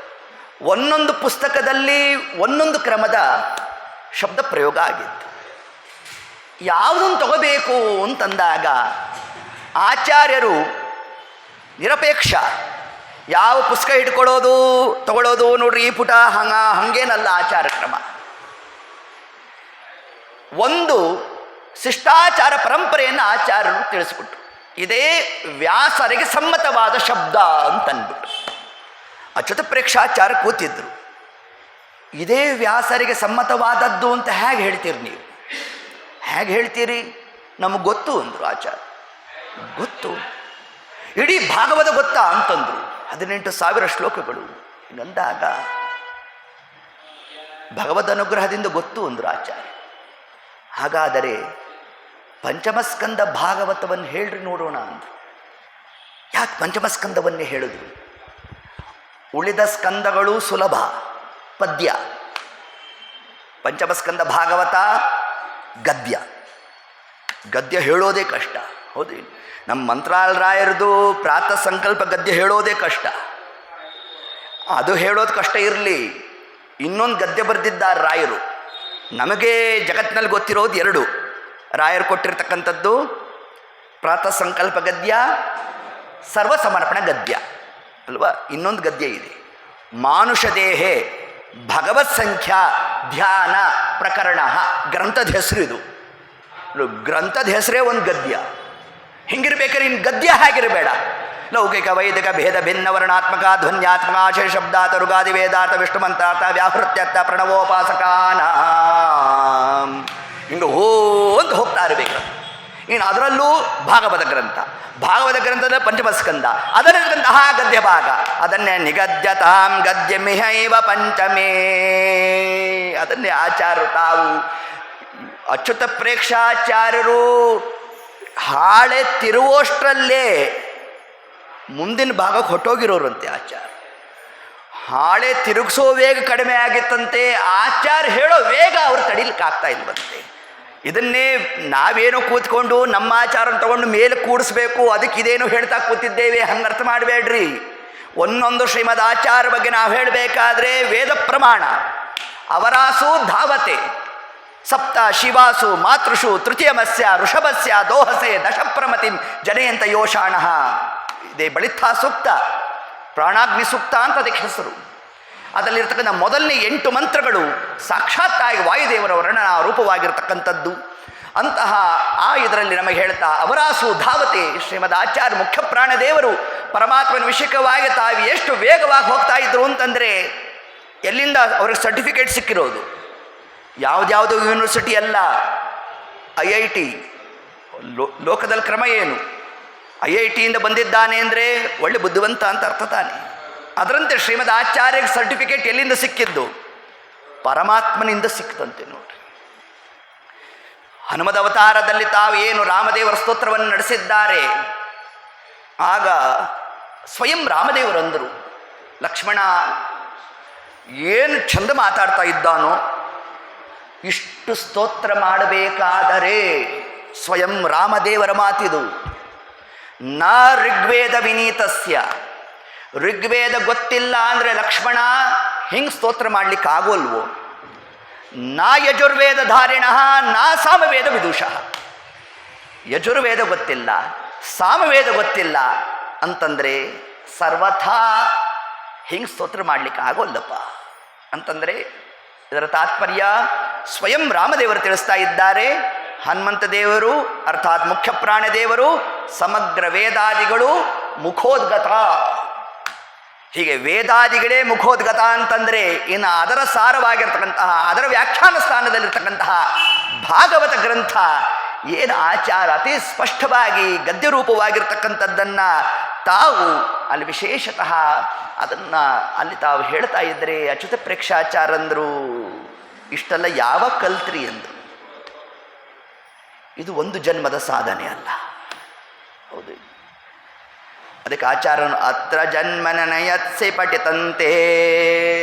ಒಂದೊಂದು ಪುಸ್ತಕದಲ್ಲಿ ಒಂದೊಂದು ಕ್ರಮದ ಶಬ್ದ ಪ್ರಯೋಗ ಆಗಿತ್ತು. ಯಾವುದನ್ನು ತಗೋಬೇಕು ಅಂತಂದಾಗ ಆಚಾರ್ಯರು ನಿರಪೇಕ್ಷ, ಯಾವ ಪುಸ್ತಕ ತಗೊಳ್ಳೋದು ನೋಡ್ರಿ ಈ ಪುಟ ಹಂಗೇನಲ್ಲ ಆಚಾರ ಕ್ರಮ. ಒಂದು ಶಿಷ್ಟಾಚಾರ ಪರಂಪರೆಯನ್ನು ಆಚಾರ್ಯರು ತಿಳಿಸ್ಬಿಟ್ರು. ಇದೇ ವ್ಯಾಸರಿಗೆ ಸಮ್ಮತವಾದ ಶಬ್ದ ಅಂತನ್ಬಿಟ್ರು. ಅಚ್ಯುತ ಪ್ರೇಕ್ಷಾಚಾರ್ಯ ಕೂತಿದ್ರು. ಇದೇ ವ್ಯಾಸರಿಗೆ ಸಮ್ಮತವಾದದ್ದು ಅಂತ ಹೇಗೆ ಹೇಳ್ತೀರಿ ನೀವು? ಹೇಗೆ ಹೇಳ್ತೀರಿ? ನಮಗೆ ಗೊತ್ತು ಅಂದರು ಆಚಾರ್ಯ. ಗೊತ್ತು? ಇಡೀ ಭಾಗವತ ಗೊತ್ತಾ ಅಂತಂದರು. 18,000 ಶ್ಲೋಕಗಳು. ಹಿಂಗಂದಾಗ ಭಗವದ್ ಅನುಗ್ರಹದಿಂದ ಗೊತ್ತು ಅಂದರು ಆಚಾರ್ಯ. ಹಾಗಾದರೆ ಪಂಚಮಸ್ಕಂದ ಭಾಗವತವನ್ನು ಹೇಳ್ರಿ ನೋಡೋಣ ಅಂದರು. ಯಾಕೆ ಪಂಚಮಸ್ಕಂದವನ್ನೇ ಹೇಳಿದ್ರು? ಉಳಿದ ಸ್ಕಂದಗಳು ಸುಲಭ, ಪದ್ಯ. ಪಂಚಮಸ್ಕಂದ ಭಾಗವತ ಗದ್ಯ. ಗದ್ಯ ಹೇಳೋದೇ ಕಷ್ಟ. ಹೌದು, ನಮ್ಮ ಮಂತ್ರಾಲರಾಯರದು ಪ್ರಾತಃ ಸಂಕಲ್ಪ ಗದ್ಯ ಹೇಳೋದೇ ಕಷ್ಟ. ಅದು ಹೇಳೋದು ಕಷ್ಟ ಇರಲಿ, ಇನ್ನೊಂದು ಗದ್ಯ ಬರೆದಿದ್ದಾರೆ ರಾಯರು. ನಮಗೆ ಜಗತ್ತಿನಲ್ಲಿ ಗೊತ್ತಿರೋದು 2. ರಾಯರು ಕೊಟ್ಟಿರ್ತಕ್ಕಂಥದ್ದು ಪ್ರಾತಃ ಸಂಕಲ್ಪ ಗದ್ಯ, ಸರ್ವಸಮರ್ಪಣ ಗದ್ಯ ಅಲ್ವಾ? ಇನ್ನೊಂದು ಗದ್ಯ ಇದೆ, ಮಾನುಷ ದೇಹೆ ಭಗವತ್ ಸಂಖ್ಯಾ ಧ್ಯಾನ ಪ್ರಕರಣ. ಗ್ರಂಥದ ಹೆಸರು ಇದು. ಗ್ರಂಥದ ಹೆಸರೇ ಒಂದು ಗದ್ಯ. ಹಿಂಗಿರ್ಬೇಕಾದ್ರೆ ಇನ್ನು ಗದ್ಯ ಹೇಗಿರಬೇಡ. ಲೌಕಿಕ ವೈದಿಕ ಭೇದ ಭಿನ್ನ ವರ್ಣಾತ್ಮಕ ಧ್ವನ್ಯಾತ್ಮಕ ಆಶಯ ಶಬ್ದಾತ ಋಗಾದಿ ವೇದಾತ ವಿಷ್ಣು ಮಂತ್ರಾರ್ಥ ವ್ಯಾಹೃತ್ಯರ್ಥ ಪ್ರಣವೋಪಾಸಕಾನ ಹಿಂಗೆ ಅಂತ ಹೋಗ್ತಾ ಇರಬೇಕು. ಇನ್ನು ಅದರಲ್ಲೂ ಭಾಗವತ ಗ್ರಂಥ, ಭಾಗವತ ಗ್ರಂಥದ ಪಂಚಮಸ್ಕಂದ, ಅದರಲ್ಲಿರುವಂತಹ ಗದ್ಯ ಭಾಗ, ಅದನ್ನೇ ನಿಗದ್ಯತಾಂ ಗದ್ಯಮಿಹೈವ ಪಂಚಮೇ. ಅದನ್ನೇ ಆಚಾರ್ಯರು ತಾವು ಅಚ್ಯುತ ಪ್ರೇಕ್ಷಾಚಾರ್ಯರು ಹಾಳೆ ತಿರುವೋಷ್ಟರಲ್ಲೇ ಮುಂದಿನ ಭಾಗಕ್ಕೆ ಹೊಟ್ಟೋಗಿರೋರಂತೆ ಆಚಾರ್ಯ. ಹಾಳೆ ತಿರುಗಿಸೋ ವೇಗ ಕಡಿಮೆ ಆಗಿತ್ತಂತೆ, ಆಚಾರ್ಯ ಹೇಳೋ ವೇಗ ಅವ್ರು ತಡಿಲಿಕ್ಕೆ ಆಗ್ತಾ ಇಲ್ವಂತೆ. ಇದನ್ನೇ ನಾವೇನೋ ಕೂತ್ಕೊಂಡು ನಮ್ಮ ಆಚಾರನ ತಗೊಂಡು ಮೇಲೆ ಕೂಡಿಸ್ಬೇಕು, ಅದಕ್ಕೆ ಇದೇನೋ ಹೇಳ್ತಾ ಕೂತಿದ್ದೇವೆ, ಹಂಗೆ ಅರ್ಥ ಮಾಡಬೇಡ್ರಿ. ಒಂದೊಂದು ಶ್ರೀಮದ್ ಆಚಾರ್ಯ ಬಗ್ಗೆ ನಾವು ಹೇಳಬೇಕಾದ್ರೆ ವೇದ ಪ್ರಮಾಣ. ಅವರಾಸು ಧಾವತೆ ಸಪ್ತ ಶಿವಾಸು ಮಾತೃಷು ತೃತೀಯಮಸ್ಯ ಋಷಭಸ್ಯ ದೋಹಸೆ ದಶಪ್ರಮತಿಂ ಜನೆಯಂತ ಯೋಷಾಣ. ಇದೇ ಬಳಿತ್ಥಾ ಸೂಕ್ತ, ಪ್ರಾಣಾಗ್ನಿ ಸೂಕ್ತ ಅಂತ ಅದಕ್ಕೆ ಹೆಸರು. ಅದರಲ್ಲಿರ್ತಕ್ಕಂಥ ಮೊದಲನೇ 8 ಮಂತ್ರಗಳು ಸಾಕ್ಷಾತ್ತಾಗಿ ವಾಯುದೇವರ ವರ್ಣನ ರೂಪವಾಗಿರ್ತಕ್ಕಂಥದ್ದು. ಅಂತಹ ಇದರಲ್ಲಿ ನಮಗೆ ಹೇಳ್ತಾ ಅವರಾಸು ಧಾವತೆ ಶ್ರೀಮದ್ ಆಚಾರ್ಯ ಮುಖ್ಯ ಪ್ರಾಣದೇವರು ಪರಮಾತ್ಮನ ವಿಷಯಕವಾಗಿ ತಾವು ಎಷ್ಟು ವೇಗವಾಗಿ ಹೋಗ್ತಾ ಇದ್ರು ಅಂತಂದರೆ, ಎಲ್ಲಿಂದ ಅವ್ರಿಗೆ ಸರ್ಟಿಫಿಕೇಟ್ ಸಿಕ್ಕಿರೋದು? ಯಾವುದ್ಯಾವುದೋ ಯೂನಿವರ್ಸಿಟಿ ಅಲ್ಲ, IIT. ಲೋಕದಲ್ಲಿ ಕ್ರಮ ಏನು? IITಯಿಂದ ಬಂದಿದ್ದಾನೆ ಅಂದರೆ ಒಳ್ಳೆ ಬುದ್ಧಿವಂತ ಅಂತ ಅರ್ಥ ತಾನೆ. ಅದರಂತೆ ಶ್ರೀಮದ್ ಆಚಾರ್ಯಗೆ ಸರ್ಟಿಫಿಕೇಟ್ ಎಲ್ಲಿಂದ ಸಿಕ್ಕಿದ್ದು? ಪರಮಾತ್ಮನಿಂದ ಸಿಕ್ತಂತೆ ನೋಡ್ರಿ. ಹನುಮದ ಅವತಾರದಲ್ಲಿ ತಾವು ಏನು ರಾಮದೇವರ ಸ್ತೋತ್ರವನ್ನು ನಡೆಸಿದ್ದಾರೆ, ಆಗ ಸ್ವಯಂ ರಾಮದೇವರು ಅಂದರು, ಲಕ್ಷ್ಮಣ ಏನು ಚಂದ ಮಾತಾಡ್ತಾ ಇದ್ದಾನೋ, ಇಷ್ಟು ಸ್ತೋತ್ರ ಮಾಡಬೇಕಾದರೆ ಸ್ವಯಂ ರಾಮದೇವರ ಮಾತಿದು. ನ ಋಗ್ವೇದ ವಿನೀತಸ್ಯ, ಋಗ್ವೇದ ಗೊತ್ತಿಲ್ಲ ಅಂದರೆ ಲಕ್ಷ್ಮಣ ಹಿಂಗೆ ಸ್ತೋತ್ರ ಮಾಡಲಿಕ್ಕೆ ಆಗೋಲ್ವೋ. ನಾ ಯಜುರ್ವೇದ ಧಾರಿಣ ನಾ ಸಾಮವೇದ ವಿದುಷಃ. ಯಜುರ್ವೇದ ಗೊತ್ತಿಲ್ಲ, ಸಾಮವೇದ ಗೊತ್ತಿಲ್ಲ ಅಂತಂದರೆ ಸರ್ವಥಾ ಹಿಂಗೆ ಸ್ತೋತ್ರ ಮಾಡಲಿಕ್ಕೆ ಆಗೋಲ್ಲಪ್ಪ ಅಂತಂದರೆ ಇದರ ತಾತ್ಪರ್ಯ ಸ್ವಯಂ ರಾಮದೇವರು ತಿಳಿಸ್ತಾ ಇದ್ದಾರೆ. ಹನುಮಂತ ದೇವರು ಅರ್ಥಾತ್ ಮುಖ್ಯ ಪ್ರಾಣದೇವರು ಸಮಗ್ರ ವೇದಾದಿಗಳು ಮುಖೋದ್ಗತ. ಹೀಗೆ ವೇದಾದಿಗಳೇ ಮುಖೋದ್ಗತ ಅಂತಂದರೆ ಇನ್ನು ಅದರ ಸಾರವಾಗಿರ್ತಕ್ಕಂತಹ ಅದರ ವ್ಯಾಖ್ಯಾನ ಸ್ಥಾನದಲ್ಲಿರ್ತಕ್ಕಂತಹ ಭಾಗವತ ಗ್ರಂಥ ಏನು ಆಚಾರ ಅತಿ ಸ್ಪಷ್ಟವಾಗಿ ಗದ್ಯರೂಪವಾಗಿರ್ತಕ್ಕಂಥದ್ದನ್ನು ತಾವು ಅಲ್ಲಿ ವಿಶೇಷತಃ ಅದನ್ನು ಅಲ್ಲಿ ತಾವು ಹೇಳ್ತಾ ಇದ್ದರೆ ಅಚ್ಯುತ ಪ್ರೇಕ್ಷಾಚಾರಂದರು ಇಷ್ಟೆಲ್ಲ ಯಾವ ಕಲ್ತ್ರಿ ಅಂದರು. ಇದು ಒಂದು ಜನ್ಮದ ಸಾಧನೆ ಅಲ್ಲ. ಹೌದು, ಅದಕ್ಕೆ ಆಚಾರ್ಯನು ಅತ್ರ ಜನ್ಮನಯತ್ಸೆ ಪಠಿತಂತೆ,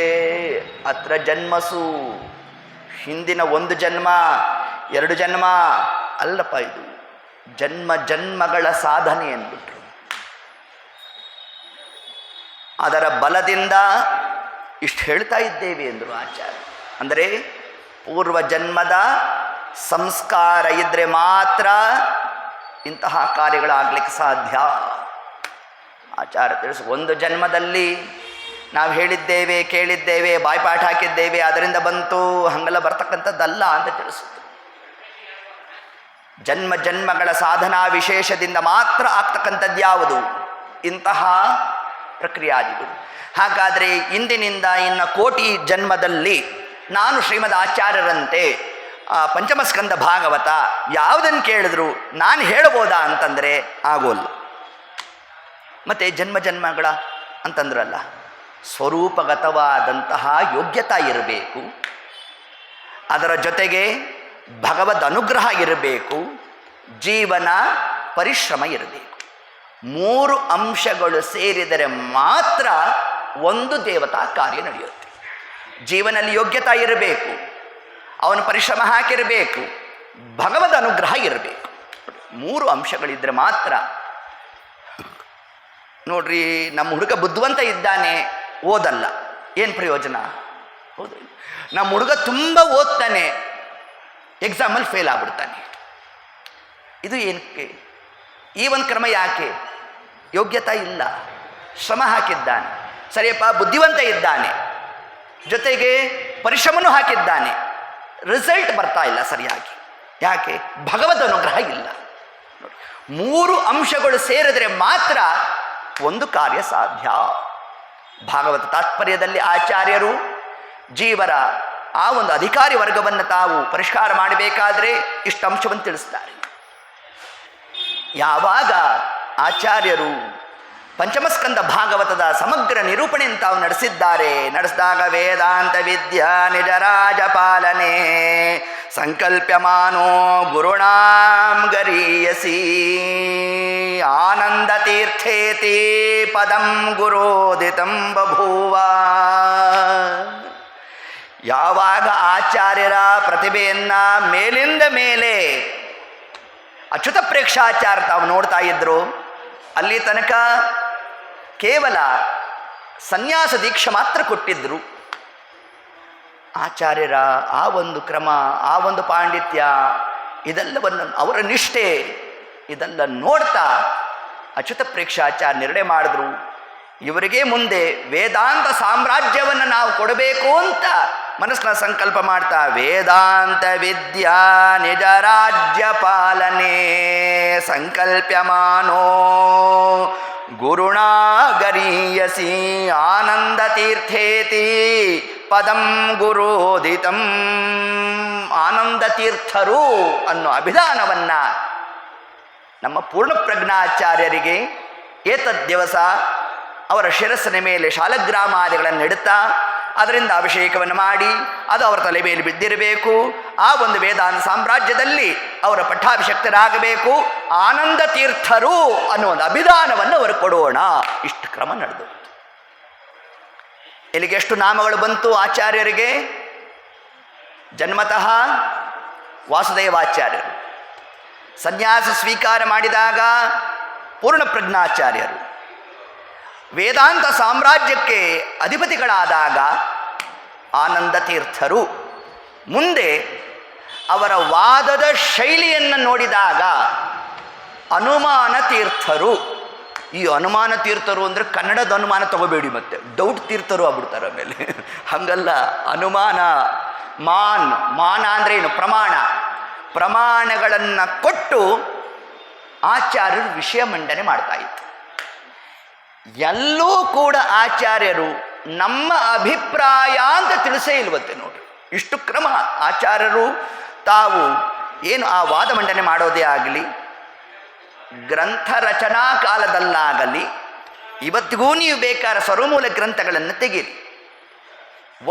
ಅತ್ರ ಜನ್ಮಸು, ಹಿಂದಿನ 1 ಜನ್ಮ 2 ಜನ್ಮ ಅಲ್ಲಪ್ಪ, ಇದು ಜನ್ಮ ಜನ್ಮಗಳ ಸಾಧನೆ ಎಂದ್ಬಿಟ್ರು. ಅದರ ಬಲದಿಂದ ಇಷ್ಟು ಹೇಳ್ತಾ ಇದ್ದೇವೆ ಎಂದರು ಆಚಾರ್ಯ. ಅಂದರೆ ಪೂರ್ವ ಜನ್ಮದ ಸಂಸ್ಕಾರ ಇದ್ದರೆ ಮಾತ್ರ ಇಂತಹ ಕಾರ್ಯಗಳಾಗಲಿಕ್ಕೆ ಸಾಧ್ಯ. ಆಚಾರ್ಯ ತಿಳಿಸು, 1 ಜನ್ಮದಲ್ಲಿ ನಾವು ಹೇಳಿದ್ದೇವೆ, ಕೇಳಿದ್ದೇವೆ, ಬಾಯ್ಪಾಠ ಹಾಕಿದ್ದೇವೆ, ಅದರಿಂದ ಬಂತು, ಹಂಗೆಲ್ಲ ಬರ್ತಕ್ಕಂಥದ್ದಲ್ಲ ಅಂತ ತಿಳಿಸುತ್ತೆ. ಜನ್ಮ ಜನ್ಮಗಳ ಸಾಧನಾ ವಿಶೇಷದಿಂದ ಮಾತ್ರ ಆಗ್ತಕ್ಕಂಥದ್ದು ಯಾವುದು? ಇಂತಹ ಪ್ರಕ್ರಿಯಾದಿಗಳು. ಹಾಗಾದರೆ ಇಂದಿನಿಂದ ಇನ್ನು ಕೋಟಿ ಜನ್ಮದಲ್ಲಿ ನಾನು ಶ್ರೀಮದ್ ಆಚಾರ್ಯರಂತೆ ಪಂಚಮಸ್ಕಂದ ಭಾಗವತ ಯಾವುದನ್ನು ಕೇಳಿದ್ರು ನಾನು ಹೇಳ್ಬೋದಾ ಅಂತಂದರೆ ಆಗೋಲ್ಲ. ಮತ್ತು ಜನ್ಮ ಜನ್ಮಗಳ ಅಂತಂದ್ರಲ್ಲ, ಸ್ವರೂಪಗತವಾದಂತಹ ಯೋಗ್ಯತಾ ಇರಬೇಕು, ಅದರ ಜೊತೆಗೆ ಭಗವದ್ ಅನುಗ್ರಹ ಇರಬೇಕು, ಜೀವನ ಪರಿಶ್ರಮ ಇರಬೇಕು. 3 ಅಂಶಗಳು ಸೇರಿದರೆ ಮಾತ್ರ ಒಂದು ದೇವತಾ ಕಾರ್ಯ ನಡೆಯುತ್ತೆ. ಜೀವನಲ್ಲಿ ಯೋಗ್ಯತಾ ಇರಬೇಕು, ಅವನು ಪರಿಶ್ರಮ ಹಾಕಿರಬೇಕು, ಭಗವದ್ ಅನುಗ್ರಹ ಇರಬೇಕು. 3 ಅಂಶಗಳಿದ್ದರೆ ಮಾತ್ರ. ನೋಡ್ರಿ, ನಮ್ಮ ಹುಡುಗ ಬುದ್ಧಿವಂತ ಇದ್ದಾನೆ, ಓದಲ್ಲ, ಏನು ಪ್ರಯೋಜನ? ಹೌದು. ನಮ್ಮ ಹುಡುಗ ತುಂಬ ಓದ್ತಾನೆ, ಎಕ್ಸಾಮಲ್ಲಿ ಫೇಲ್ ಆಗ್ಬಿಡ್ತಾನೆ. ಇದು ಏನಕ್ಕೆ? ಈ ಒಂದು ಕ್ರಮ ಯಾಕೆ? ಯೋಗ್ಯತಾ ಇಲ್ಲ, ಶ್ರಮ ಹಾಕಿದ್ದಾನೆ, ಸರಿಯಪ್ಪ ಬುದ್ಧಿವಂತ ಇದ್ದಾನೆ, ಜೊತೆಗೆ ಪರಿಶ್ರಮನೂ ಹಾಕಿದ್ದಾನೆ, ರಿಸಲ್ಟ್ ಬರ್ತಾ ಇಲ್ಲ ಸರಿಯಾಗಿ. ಯಾಕೆ? ಭಗವದ್ ಅನುಗ್ರಹ ಇಲ್ಲ. 3 ಅಂಶಗಳು ಸೇರಿದ್ರೆ ಮಾತ್ರ ಒಂದು ಕಾರ್ಯ ಸಾಧ್ಯ. ಭಾಗವತ ತಾತ್ಪರ್ಯದಲ್ಲಿ ಆಚಾರ್ಯರು ಜೀವರ ಆ ಒಂದು ಅಧಿಕಾರಿ ವರ್ಗವನ್ನು ತಾವು ಪರಿಷ್ಕಾರ ಮಾಡಬೇಕಾದ್ರೆ ಇಷ್ಟು ಅಂಶವನ್ನು ತಿಳಿಸ್ತಾರೆ. ಯಾವಾಗ ಆಚಾರ್ಯರು ಪಂಚಮಸ್ಕಂದ ಭಾಗವತದ ಸಮಗ್ರ ನಿರೂಪಣೆಯನ್ನು ತಾವು ನಡೆಸಿದಾಗ ವೇದಾಂತ ವಿದ್ಯಾ ನಿಜರಾಜ ಪಾಲನೆ ಸಂಕಲ್ಪ್ಯಮಾನೋ ಗುರುಣಾಂ ಗರೀಯಸಿ ಆನಂದ ತೀರ್ಥೇತಿ ಪದಂ ಗುರೋದಿತಂ ಬಭೂವ. ಯಾವಾಗ ಆಚಾರ್ಯರ ಪ್ರತಿಭೆಯನ್ನು ಮೇಲಿಂದ ಮೇಲೆ ಅಚ್ಯುತ ಪ್ರೇಕ್ಷಾಚಾರ್ಯ ತಾವು ನೋಡ್ತಾ ಇದ್ರು, ಅಲ್ಲಿ ತನಕ ಕೇವಲ ಸನ್ಯಾಸ ದೀಕ್ಷೆ ಮಾತ್ರ ಕೊಟ್ಟಿದ್ದರು. ಆಚಾರ್ಯರ ಆ ಒಂದು ಕ್ರಮ, ಆ ಒಂದು ಪಾಂಡಿತ್ಯ, ಇದೆಲ್ಲವನ್ನು ಅವರ ನಿಷ್ಠೆ ಇದೆಲ್ಲ ನೋಡ್ತಾ ಅಚ್ಯುತ ಪ್ರೇಕ್ಷಾಚಾರ್ಯ ನಿರ್ಣಯ ಮಾಡಿದ್ರು, ಇವರಿಗೆ ಮುಂದೆ ವೇದಾಂತ ಸಾಮ್ರಾಜ್ಯವನ್ನು ನಾವು ಕೊಡಬೇಕು ಅಂತ ಮನಸ್ಸಿನ ಸಂಕಲ್ಪ ಮಾಡ್ತಾ ವೇದಾಂತ ವಿದ್ಯಾ ನಿಜ ರಾಜ್ಯ ಪಾಲನೆ ಸಂಕಲ್ಪ್ಯಮಾನೋ ಗುರುಣಾ ಗರೀಯಸಿ ಆನಂದ ತೀರ್ಥೇತಿ ಪದಂ ಗುರೋದಿತಂ. ಆನಂದ ತೀರ್ಥರು ಅನ್ನೋ ಅಭಿಧಾನವನ್ನು ನಮ್ಮ ಪೂರ್ಣಪ್ರಜ್ಞಾಚಾರ್ಯರಿಗೆ ಏತದ್ ದಿವಸ ಅವರ ಶಿರಸ್ಸಿನ ಮೇಲೆ ಶಾಲಗ್ರಾಮಾದಿಗಳನ್ನು ಇಡುತ್ತಾ ಅದರಿಂದ ಅಭಿಷೇಕವನ್ನು ಮಾಡಿ ಅದು ಅವರ ತಲೆ ಮೇಲೆ ಬಿದ್ದಿರಬೇಕು. ಆ ಒಂದು ವೇದಾಂತ ಸಾಮ್ರಾಜ್ಯದಲ್ಲಿ ಅವರ ಪಟ್ಟಾಭಿಷಕ್ತರಾಗಬೇಕು. ಆನಂದ ತೀರ್ಥರು ಅನ್ನೋ ಒಂದು ಅಭಿಧಾನವನ್ನು ಅವರು ಕೊಡೋಣ. ಇಷ್ಟು ಕ್ರಮ ನಡೆದು ಇಲ್ಲಿಗೆ ಎಷ್ಟು ನಾಮಗಳು ಬಂತು ಆಚಾರ್ಯರಿಗೆ? ಜನ್ಮತಃ ವಾಸುದೇವಾಚಾರ್ಯರು, ಸನ್ಯಾಸ ಸ್ವೀಕಾರ ಮಾಡಿದಾಗ ಪೂರ್ಣಪ್ರಜ್ಞಾಚಾರ್ಯರು, ವೇದಾಂತ ಸಾಮ್ರಾಜ್ಯಕ್ಕೆ ಅಧಿಪತಿಗಳಾದಾಗ ಆನಂದ ತೀರ್ಥರು, ಮುಂದೆ ಅವರ ವಾದದ ಶೈಲಿಯನ್ನು ನೋಡಿದಾಗ ಅನುಮಾನ ತೀರ್ಥರು. ಈ ಅನುಮಾನ ತೀರ್ಥರು ಅಂದರೆ ಕನ್ನಡದ ಅನುಮಾನ ತಗೋಬೇಡಿ, ಮತ್ತೆ ಡೌಟ್ ತೀರ್ಥರು ಆಗ್ಬಿಡ್ತಾರೆ ಆಮೇಲೆ. ಹಾಗಲ್ಲ, ಅನುಮಾನ ಮಾನ ಅಂದರೆ ಏನು? ಪ್ರಮಾಣಗಳನ್ನು ಕೊಟ್ಟು ಆಚಾರ್ಯರು ವಿಷಯ ಮಂಡನೆ ಮಾಡ್ತಾ ಇತ್ತು. ಎಲ್ಲೂ ಕೂಡ ಆಚಾರ್ಯರು ನಮ್ಮ ಅಭಿಪ್ರಾಯ ಅಂತ ತಿಳಿಸೇ ಇಲ್ವತ್ತೆ ನೋಡಿ. ಇಷ್ಟು ಕ್ರಮ ಆಚಾರ್ಯರು ತಾವು ಏನು ಆ ವಾದ ಮಂಡನೆ ಮಾಡೋದೇ ಆಗಲಿ, ಗ್ರಂಥ ರಚನಾ ಕಾಲದಲ್ಲಾಗಲಿ, ಇವತ್ತಿಗೂ ನೀವು ಬೇಕಾದ ಸ್ವರಮೂಲ ಗ್ರಂಥಗಳನ್ನು ತೆಗೀರಿ.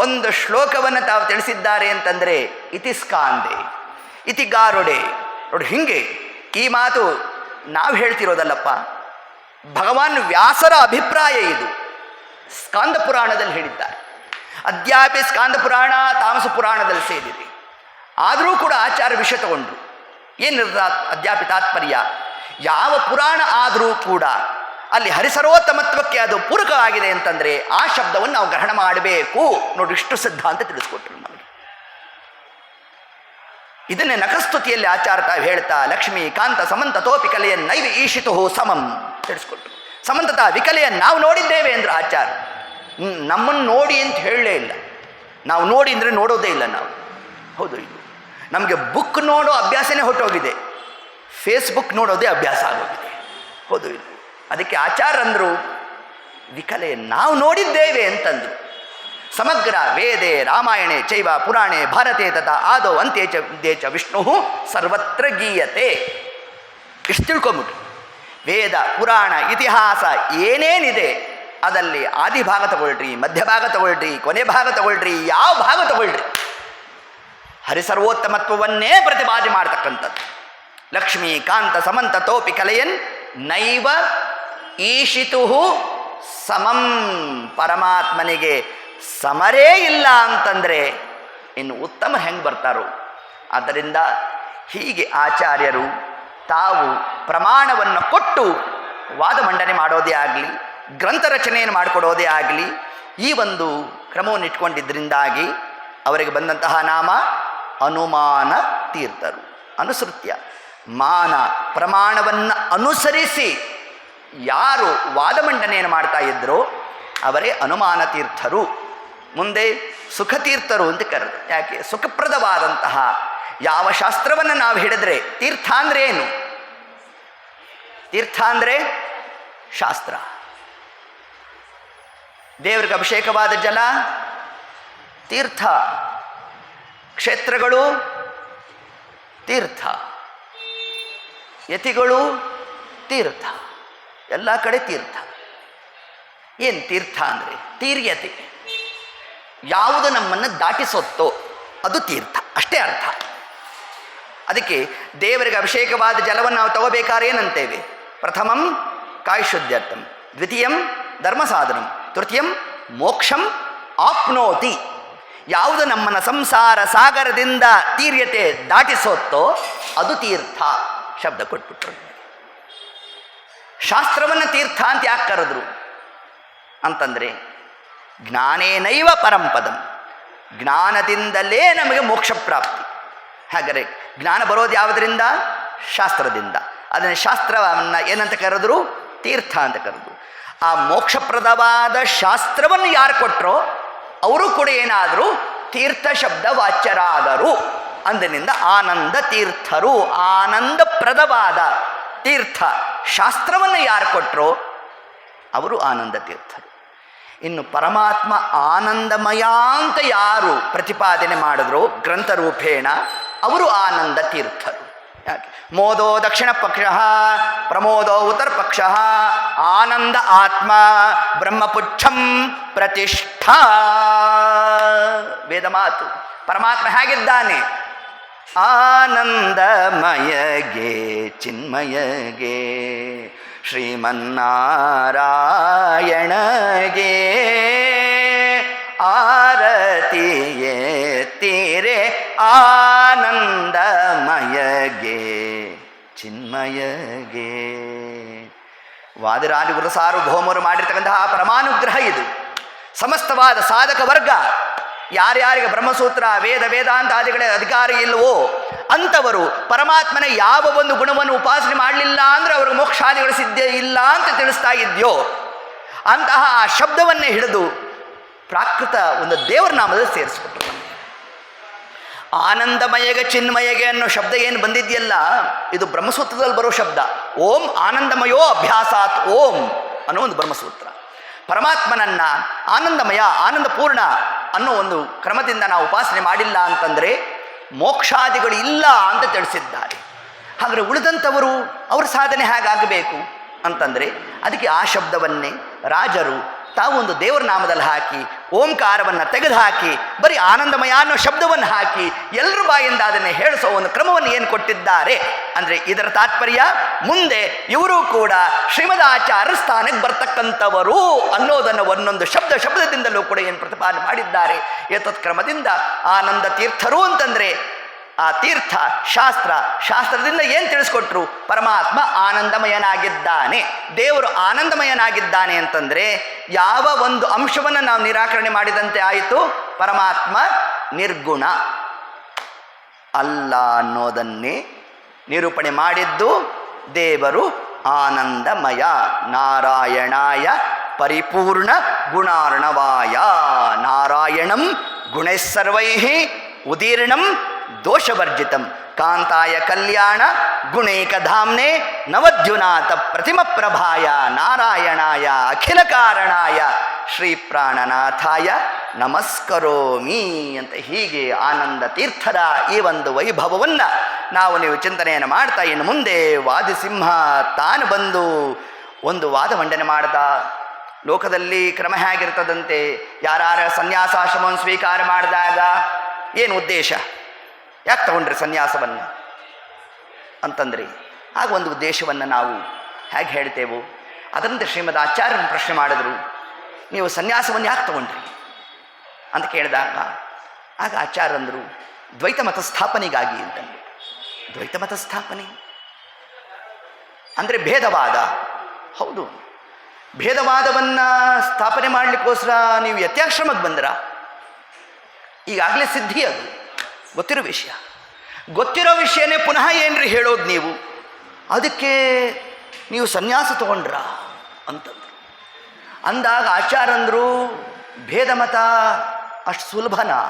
ಒಂದು ಶ್ಲೋಕವನ್ನು ತಾವು ತಿಳಿಸಿದ್ದಾರೆ ಅಂತಂದರೆ ಇತಿ ಸ್ಕಾಂದೆ ಇತಿ ಗಾರುಡೆ ನೋಡಿ. ಹಿಂಗೆ ಈ ಮಾತು ನಾವು ಹೇಳ್ತಿರೋದಲ್ಲಪ್ಪ, ಭಗವಾನ್ ವ್ಯಾಸರ ಅಭಿಪ್ರಾಯ ಇದು. ಸ್ಕಾಂದ ಪುರಾಣದಲ್ಲಿ ಹೇಳಿದ್ದಾರೆ. ಅದ್ಯಾಪಿ ಸ್ಕಾಂದ ಪುರಾಣ ತಾಮಸ ಪುರಾಣದಲ್ಲಿ ಸೇರಿದೆ. ಆದರೂ ಕೂಡ ಆಚಾರ್ಯ ವಿಷಯ ತಗೊಂಡ್ರು. ಏನಿರದ ಅದ್ಯಾಪಿ ತಾತ್ಪರ್ಯ? ಯಾವ ಪುರಾಣ ಆದರೂ ಕೂಡ ಅಲ್ಲಿ ಹರಿಸರ್ವೋತ್ತಮತ್ವಕ್ಕೆ ಅದು ಪೂರಕವಾಗಿದೆ ಅಂತಂದರೆ ಆ ಶಬ್ದವನ್ನು ನಾವು ಗ್ರಹಣ ಮಾಡಬೇಕು ನೋಡಿ. ಇಷ್ಟು ಸಿದ್ಧಾಂತ ತಿಳಿಸ್ಕೊಟ್ರು ನಮಗೆ. ಇದನ್ನೇ ನಖಸ್ತುತಿಯಲ್ಲಿ ಆಚಾರ್ಯ ತಾವು ಹೇಳ್ತಾ ಲಕ್ಷ್ಮೀ ಕಾಂತ ಸಮಂತ ತೋಪಿ ಕಲೆಯನ್ನು ನೈವ ಈಶಿತು ಸಮಂ ತಿಳಿಸ್ಕೊಟ್ರು. ಸಮಂತತ ವಿಕಲೆಯನ್ನು ನಾವು ನೋಡಿದ್ದೇವೆ ಅಂದ್ರೆ ಆಚಾರ್ಯ ನಮ್ಮನ್ನು ನೋಡಿ ಅಂತ ಹೇಳಲೇ ಇಲ್ಲ. ನಾವು ನೋಡಿ ಅಂದರೆ ನೋಡೋದೇ ಇಲ್ಲ ನಾವು. ಹೌದು, ಇದು ನಮಗೆ ಬುಕ್ ನೋಡೋ ಅಭ್ಯಾಸನೇ ಹೊಟ್ಟೋಗಿದೆ. ಫೇಸ್ಬುಕ್ ನೋಡೋದೇ ಅಭ್ಯಾಸ ಆಗೋಗಿದೆ. ಹೌದು ಇಲ್ಲ? ಅದಕ್ಕೆ ಆಚಾರ್ಯಂದರು ವಿಕಲೆ ನಾವು ನೋಡಿದ್ದೇವೆ ಅಂತಂದರು. ಸಮಗ್ರ ವೇದೆ ರಾಮಾಯಣೆ ಚೈವ ಪುರಾಣೆ ಭಾರತೆ ತಥಾ ಆದೋ ಅಂತ್ಯೇ ಚ ವಿಷ್ಣು ಸರ್ವತ್ರ ಗೀಯತೆ. ಇಷ್ಟು ತಿಳ್ಕೊಂಬಿಟ್ರು. ವೇದ ಪುರಾಣ ಇತಿಹಾಸ ಏನೇನಿದೆ ಅದಲ್ಲಿ ಆದಿ ಭಾಗ ತಗೊಳ್ರಿ, ಮಧ್ಯಭಾಗ ತಗೊಳ್ರಿ, ಕೊನೆ ಭಾಗ ತಗೊಳ್ರಿ, ಯಾವ ಭಾಗ ತಗೊಳ್ರಿ, ಹರಿಸರ್ವೋತ್ತಮತ್ವವನ್ನೇ ಪ್ರತಿಪಾದನೆ ಮಾಡ್ತಕ್ಕಂಥದ್ದು. ಲಕ್ಷ್ಮೀಕಾಂತ ಸಮಂತ ತೋಪಿ ಕಲೆಯನ್ ನೈವ ಈಶಿತು ಸಮಂ. ಪರಮಾತ್ಮನಿಗೆ ಸಮರೇ ಇಲ್ಲ ಅಂತಂದರೆ ಇನ್ನು ಉತ್ತಮ ಹೆಂಗೆ ಬರ್ತಾರೋ. ಆದ್ದರಿಂದ ಹೀಗೆ ಆಚಾರ್ಯರು ತಾವು ಪ್ರಮಾಣವನ್ನು ಕೊಟ್ಟು ವಾದ ಮಂಡನೆ ಮಾಡೋದೇ ಆಗಲಿ, ಗ್ರಂಥ ರಚನೆಯನ್ನು ಮಾಡಿಕೊಡೋದೇ ಆಗಲಿ, ಈ ಒಂದು ಕ್ರಮವನ್ನು ಇಟ್ಕೊಂಡಿದ್ದರಿಂದಾಗಿ ಅವರಿಗೆ ಬಂದಂತಹ ನಾಮ ಅನುಮಾನ ತೀರ್ಥರು. ಅನುಸೃತ್ಯ ಮಾನ ಪ್ರಮಾಣವನ್ನು ಅನುಸರಿಸಿ ಯಾರು ವಾದ ಮಂಡನೆಯನ್ನು ಮಾಡ್ತಾ ಇದ್ದರೋ ಅವರೇ ಅನುಮಾನ ತೀರ್ಥರು. ಮುಂದೆ ಸುಖತೀರ್ಥರು ಅಂತ ಕರೆದು. ಯಾಕೆ? ಸುಖಪ್ರದವಾದಂತಹ ಯಾವ ಶಾಸ್ತ್ರವನ್ನು ನಾವು ಹಿಡಿದ್ರೆ, ತೀರ್ಥ ಅಂದರೆ ಏನು? ತೀರ್ಥ ಅಂದರೆ ಶಾಸ್ತ್ರ. ದೇವರಿಗೆ ಅಭಿಷೇಕವಾದ ಜಲ ತೀರ್ಥ, ಕ್ಷೇತ್ರಗಳು ತೀರ್ಥ, ಯತಿಗಳು ತೀರ್ಥ, ಎಲ್ಲ ಕಡೆ ತೀರ್ಥ. ಏನು ತೀರ್ಥ ಅಂದರೆ? ತೀರ್ಯತೆ, ಯಾವುದು ನಮ್ಮನ್ನು ದಾಟಿಸೋತ್ತೋ ಅದು ತೀರ್ಥ, ಅಷ್ಟೇ ಅರ್ಥ. ಅದಕ್ಕೆ ದೇವರಿಗೆ ಅಭಿಷೇಕವಾದ ಜಲವನ್ನು ನಾವು ತಗೋಬೇಕಾದ್ರೆ ಏನಂತೇವೆ? ಪ್ರಥಮಂ ಕಾಯಶುದ್ಧ್ಯರ್ಥಂ, ದ್ವಿತೀಯಂ ಧರ್ಮ ಸಾಧನಂ, ತೃತೀಯಂ ಮೋಕ್ಷಂ ಆಪ್ನೋತಿ. ಯಾವುದು ನಮ್ಮನ್ನು ಸಂಸಾರ ಸಾಗರದಿಂದ ತೀರ್ಯತೆ ದಾಟಿಸೋತ್ತೋ ಅದು ತೀರ್ಥ ಶಬ್ದ ಕೊಟ್ಬಿಟ್ರು. ಶಾಸ್ತ್ರವನ್ನು ತೀರ್ಥ ಅಂತ ಯಾಕೆ ಕರೆದ್ರು ಅಂತಂದರೆ, ಜ್ಞಾನೇನೈವ ಪರಂಪದಂ, ಜ್ಞಾನದಿಂದಲೇ ನಮಗೆ ಮೋಕ್ಷ ಪ್ರಾಪ್ತಿ. ಹಾಗಾದರೆ ಜ್ಞಾನ ಬರೋದು ಯಾವುದರಿಂದ? ಶಾಸ್ತ್ರದಿಂದ. ಅದನ್ನು ಶಾಸ್ತ್ರವನ್ನು ಏನಂತ ಕರೆದ್ರು? ತೀರ್ಥ ಅಂತ ಕರೆದ್ರು. ಆ ಮೋಕ್ಷಪ್ರದವಾದ ಶಾಸ್ತ್ರವನ್ನು ಯಾರು ಕೊಟ್ಟರೋ ಅವರು ಕೂಡ ಏನಾದರೂ ತೀರ್ಥ ಶಬ್ದ ವಾಚ್ಯರಾದರು. ಅಂದಿನಿಂದ ಆನಂದ ತೀರ್ಥರು. ಆನಂದಪ್ರದವಾದ ತೀರ್ಥ ಶಾಸ್ತ್ರವನ್ನು ಯಾರು ಕೊಟ್ಟರೋ ಅವರು ಆನಂದ ತೀರ್ಥರು. ಇನ್ನು ಪರಮಾತ್ಮ ಆನಂದಮಯ ಅಂತ ಯಾರು ಪ್ರತಿಪಾದನೆ ಮಾಡಿದ್ರು ಗ್ರಂಥರೂಪೇಣ ಅವರು ಆನಂದ ತೀರ್ಥರು. ಯಾಕೆ? ಮೋದೋ ದಕ್ಷಿಣ ಪಕ್ಷ ಪ್ರಮೋದೋ ಉತ್ತರ ಪಕ್ಷ ಆನಂದ ಆತ್ಮ ಬ್ರಹ್ಮಪುಚ್ಛಂ ಪ್ರತಿಷ್ಠಾ. ವೇದ ಮಾತು. ಪರಮಾತ್ಮ ಹೇಗಿದ್ದಾನೆ? ಆನಂದಮಯಗೆ ಚಿನ್ಮಯಗೆ ಶ್ರೀಮನ್ನಾರಾಯಣಗೆ ಆರತಿಯೇ ತೀರೆ ಆನಂದಮಯಗೆ ಚಿನ್ಮಯಗೆ. ವಾದಿರಾಜ ಗುರು ಸಾರ್ವಭೌಮರು ಮಾಡಿರ್ತಕ್ಕಂತಹ ಪರಮಾನುಗ್ರಹ ಇದು. ಸಮಸ್ತವಾದ ಸಾಧಕ ವರ್ಗ ಯಾರ್ಯಾರಿಗೆ ಬ್ರಹ್ಮಸೂತ್ರ ವೇದ ವೇದಾಂತಾದಿಗಳ ಅಧಿಕಾರ ಇಲ್ಲವೋ ಅಂಥವರು ಪರಮಾತ್ಮನ ಯಾವ ಒಂದು ಗುಣವನ್ನು ಉಪಾಸನೆ ಮಾಡಲಿಲ್ಲ ಅಂದರೆ ಅವ್ರಿಗೆ ಮೋಕ್ಷಾದಿಗಳ ಸಿದ್ಧಿ ಇಲ್ಲ ಅಂತ ತಿಳಿಸ್ತಾ ಇದೆಯೋ ಅಂತಹ ಆ ಶಬ್ದವನ್ನೇ ಹಿಡಿದು ಪ್ರಾಕೃತ ಒಂದು ದೇವರ ನಾಮದಲ್ಲಿ ಸೇರಿಸ್ಬಿಟ್ರು. ಆನಂದಮಯಗೆ ಚಿನ್ಮಯಗೆ ಅನ್ನೋ ಶಬ್ದ ಏನು ಬಂದಿದೆಯಲ್ಲ ಇದು ಬ್ರಹ್ಮಸೂತ್ರದಲ್ಲಿ ಬರೋ ಶಬ್ದ. ಓಂ ಆನಂದಮಯೋ ಅಭ್ಯಾಸಾತ್ ಓಂ ಅನ್ನೋ ಒಂದು ಬ್ರಹ್ಮಸೂತ್ರ. ಪರಮಾತ್ಮನನ್ನು ಆನಂದಮಯ ಆನಂದಪೂರ್ಣ ಅನ್ನೋ ಒಂದು ಕ್ರಮದಿಂದ ನಾವು ಉಪಾಸನೆ ಮಾಡಿಲ್ಲ ಅಂತಂದರೆ ಮೋಕ್ಷಾದಿಗಳು ಇಲ್ಲ ಅಂತ ತಿಳಿಸಿದ್ದಾರೆ. ಹಾಗಾದರೆ ಉಳಿದಂಥವರು ಅವ್ರ ಸಾಧನೆ ಹೇಗಾಗಬೇಕು ಅಂತಂದರೆ ಅದಕ್ಕೆ ಆ ಶಬ್ದವನ್ನೇ ರಾಜರು ತಾವೊಂದು ದೇವರ ನಾಮದಲ್ಲಿ ಹಾಕಿ ಓಂಕಾರವನ್ನು ತೆಗೆದುಹಾಕಿ ಬರೀ ಆನಂದಮಯ ಅನ್ನೋ ಶಬ್ದವನ್ನು ಹಾಕಿ ಎಲ್ಲರ ಬಾಯಿಂದ ಅದನ್ನು ಹೇಳಿಸೋ ಒಂದು ಕ್ರಮವನ್ನು ಏನು ಕೊಟ್ಟಿದ್ದಾರೆ ಅಂದರೆ ಇದರ ತಾತ್ಪರ್ಯ ಮುಂದೆ ಇವರು ಕೂಡ ಶ್ರೀಮದಾಚಾರ್ಯ ಸ್ಥಾನಕ್ಕೆ ಬರ್ತಕ್ಕಂಥವರು ಅನ್ನೋದನ್ನು ಒಂದೊಂದು ಶಬ್ದದಿಂದಲೂ ಕೂಡ ಏನು ಪ್ರತಿಪಾದನೆ ಮಾಡಿದ್ದಾರೆ. ಏತತ್ ಕ್ರಮದಿಂದ ಆನಂದ ತೀರ್ಥರು ಅಂತಂದರೆ ಆ ತೀರ್ಥ ಶಾಸ್ತ್ರದಿಂದ ಏನು ತಿಳಿಸ್ಕೊಟ್ರು? ಪರಮಾತ್ಮ ಆನಂದಮಯನಾಗಿದ್ದಾನೆ, ದೇವರು ಆನಂದಮಯನಾಗಿದ್ದಾನೆ ಅಂತಂದರೆ ಯಾವ ಒಂದು ಅಂಶವನ್ನು ನಾವು ನಿರಾಕರಣೆ ಮಾಡಿದಂತೆ ಆಯಿತು? ಪರಮಾತ್ಮ ನಿರ್ಗುಣ ಅಲ್ಲ ಅನ್ನೋದನ್ನೇ ನಿರೂಪಣೆ ಮಾಡಿದ್ದು ದೇವರು ಆನಂದಮಯ. ನಾರಾಯಣಾಯ ಪರಿಪೂರ್ಣ ಗುಣಾರ್ಣವಾಯ ನಾರಾಯಣಂ ಗುಣೈಸ್ಸರ್ವೈಃ ಉದೀರ್ಣಂ ದೋಷವರ್ಜಿತಂ ಕಾಂತಾಯ ಕಲ್ಯಾಣ ಗುಣೈಕಧಾಮ್ನೆ ನವದ್ಯುನಾಥ ಪ್ರತಿಮ ಪ್ರಭಾಯ ನಾರಾಯಣಾಯ ಅಖಿಲ ಕಾರಣಾಯ ಶ್ರೀ ಪ್ರಾಣನಾಥಾಯ ನಮಸ್ಕರೋಮಿ ಅಂತ ಹೀಗೆ ಆನಂದ ತೀರ್ಥರ ಈ ಒಂದು ವೈಭವವನ್ನು ನಾವು ನೀವು ಚಿಂತನೆಯನ್ನು ಮಾಡ್ತಾ ಇನ್ನು ಮುಂದೆ ವಾದಿಸಿಂಹ ತಾನು ಬಂದು ಒಂದು ವಾದ ಮಂಡನೆ ಮಾಡ್ದ. ಲೋಕದಲ್ಲಿ ಕ್ರಮ ಹೇಗಿರ್ತದಂತೆ, ಯಾರ ಸನ್ಯಾಸಾಶ್ರಮವನ್ನು ಸ್ವೀಕಾರ ಮಾಡಿದಾಗ ಏನು ಉದ್ದೇಶ, ಯಾಕೆ ತಗೊಂಡ್ರಿ ಸನ್ಯಾಸವನ್ನು ಅಂತಂದ್ರಿ, ಆಗ ಒಂದು ಉದ್ದೇಶವನ್ನು ನಾವು ಹೇಗೆ ಹೇಳ್ತೇವೆ. ಅದರಂತೆ ಶ್ರೀಮದ್ ಆಚಾರ್ಯರನ್ನು ಪ್ರಶ್ನೆ ಮಾಡಿದ್ರು, ನೀವು ಸನ್ಯಾಸವನ್ನು ಯಾಕೆ ತಗೊಂಡ್ರಿ ಅಂತ ಕೇಳಿದಾಗ ಆಗ ಆಚಾರ್ಯಂದರು ದ್ವೈತ ಮತ ಸ್ಥಾಪನೆಗಾಗಿ ಅಂತಂದು. ದ್ವೈತ ಮತ ಸ್ಥಾಪನೆ ಅಂದರೆ ಭೇದವಾದ. ಹೌದು, ಭೇದವಾದವನ್ನು ಸ್ಥಾಪನೆ ಮಾಡಲಿಕ್ಕೋಸ್ಕರ ನೀವು ಯತ್ಯಾಶ್ರಮಕ್ಕೆ ಬಂದ್ರ, ಈಗಾಗಲೇ ಸಿದ್ಧಿ, ಅದು ಗೊತ್ತಿರೋ ವಿಷಯ. ಗೊತ್ತಿರೋ ವಿಷಯನೇ ಪುನಃ ಏನ್ರಿ ಹೇಳೋದು ನೀವು, ಅದಕ್ಕೆ ನೀವು ಸನ್ಯಾಸ ತಗೊಂಡ್ರ ಅಂತಂದರು. ಅಂದಾಗ ಆಚಾರ್ಯಂದರು ಭೇದ ಮತ ಅಷ್ಟು ಸುಲಭನಾ,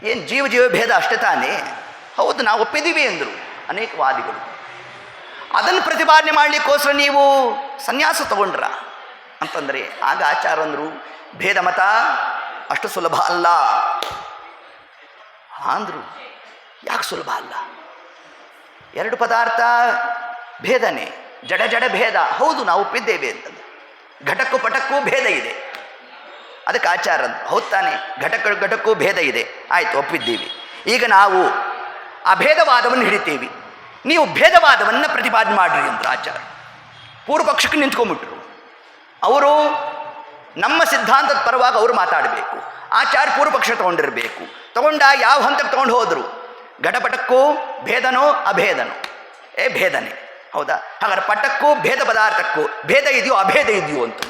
ಏನು ಜೀವ ಭೇದ ಅಷ್ಟೇ ತಾನೇ, ಹೌದು ನಾವು ಒಪ್ಪಿದ್ದೀವಿ ಅಂದರು ಅನೇಕ ವಾದಿಗಳು. ಅದನ್ನು ಪ್ರತಿಪಾದನೆ ಮಾಡಲಿಕ್ಕೋಸ್ಕರ ನೀವು ಸನ್ಯಾಸ ತಗೊಂಡ್ರ ಅಂತಂದರೆ ಆಗ ಆಚಾರ್ಯಂದರು ಭೇದ ಮತ ಅಷ್ಟು ಸುಲಭ ಅಲ್ಲ ಅಂದರು. ಯಾಕೆ ಸುಲಭ ಅಲ್ಲ? ಎರಡು ಪದಾರ್ಥ ಭೇದನೆ, ಜಡ ಜಡ ಭೇದ, ಹೌದು ನಾವು ಒಪ್ಪಿದ್ದೇವೆ ಅಂತಂದು. ಘಟಕ್ಕೂ ಪಟಕ್ಕೂ ಭೇದ ಇದೆ, ಅದಕ್ಕೆ ಆಚಾರ್ಯಂದು ಹೌದು ತಾನೆ, ಘಟಕ್ಕೂ ಭೇದ ಇದೆ, ಆಯಿತು ಒಪ್ಪಿದ್ದೀವಿ. ಈಗ ನಾವು ಆ ಭೇದವಾದವನ್ನು ಹಿಡಿತೀವಿ, ನೀವು ಭೇದವಾದವನ್ನು ಪ್ರತಿಪಾದನೆ ಮಾಡಿರಿ ಅಂತ ಆಚಾರ್ಯ ಪೂರ್ವಪಕ್ಷಕ್ಕೆ ನಿಂತ್ಕೊಂಡ್ಬಿಟ್ರು. ಅವರು ನಮ್ಮ ಸಿದ್ಧಾಂತದ ಪರವಾಗಿ ಅವರು ಮಾತಾಡಬೇಕು, ಆಚಾರ್ಯ ಪೂರ್ವಪಕ್ಷ ತಗೊಂಡಿರಬೇಕು. ತಗೊಂಡ ಯಾವ ಹಂತಕ್ಕೆ ತಗೊಂಡು ಹೋದರು, ಘಟಪಟಕ್ಕೂ ಭೇದನೋ ಅಭೇದನೋ, ಭೇದನೆ, ಹೌದಾ? ಹಾಗಾದ್ರೆ ಪಟಕ್ಕೂ ಭೇದ ಪದಾರ್ಥಕ್ಕೂ ಭೇದ ಇದೆಯೋ ಅಭೇದ ಇದೆಯೋ ಅಂತ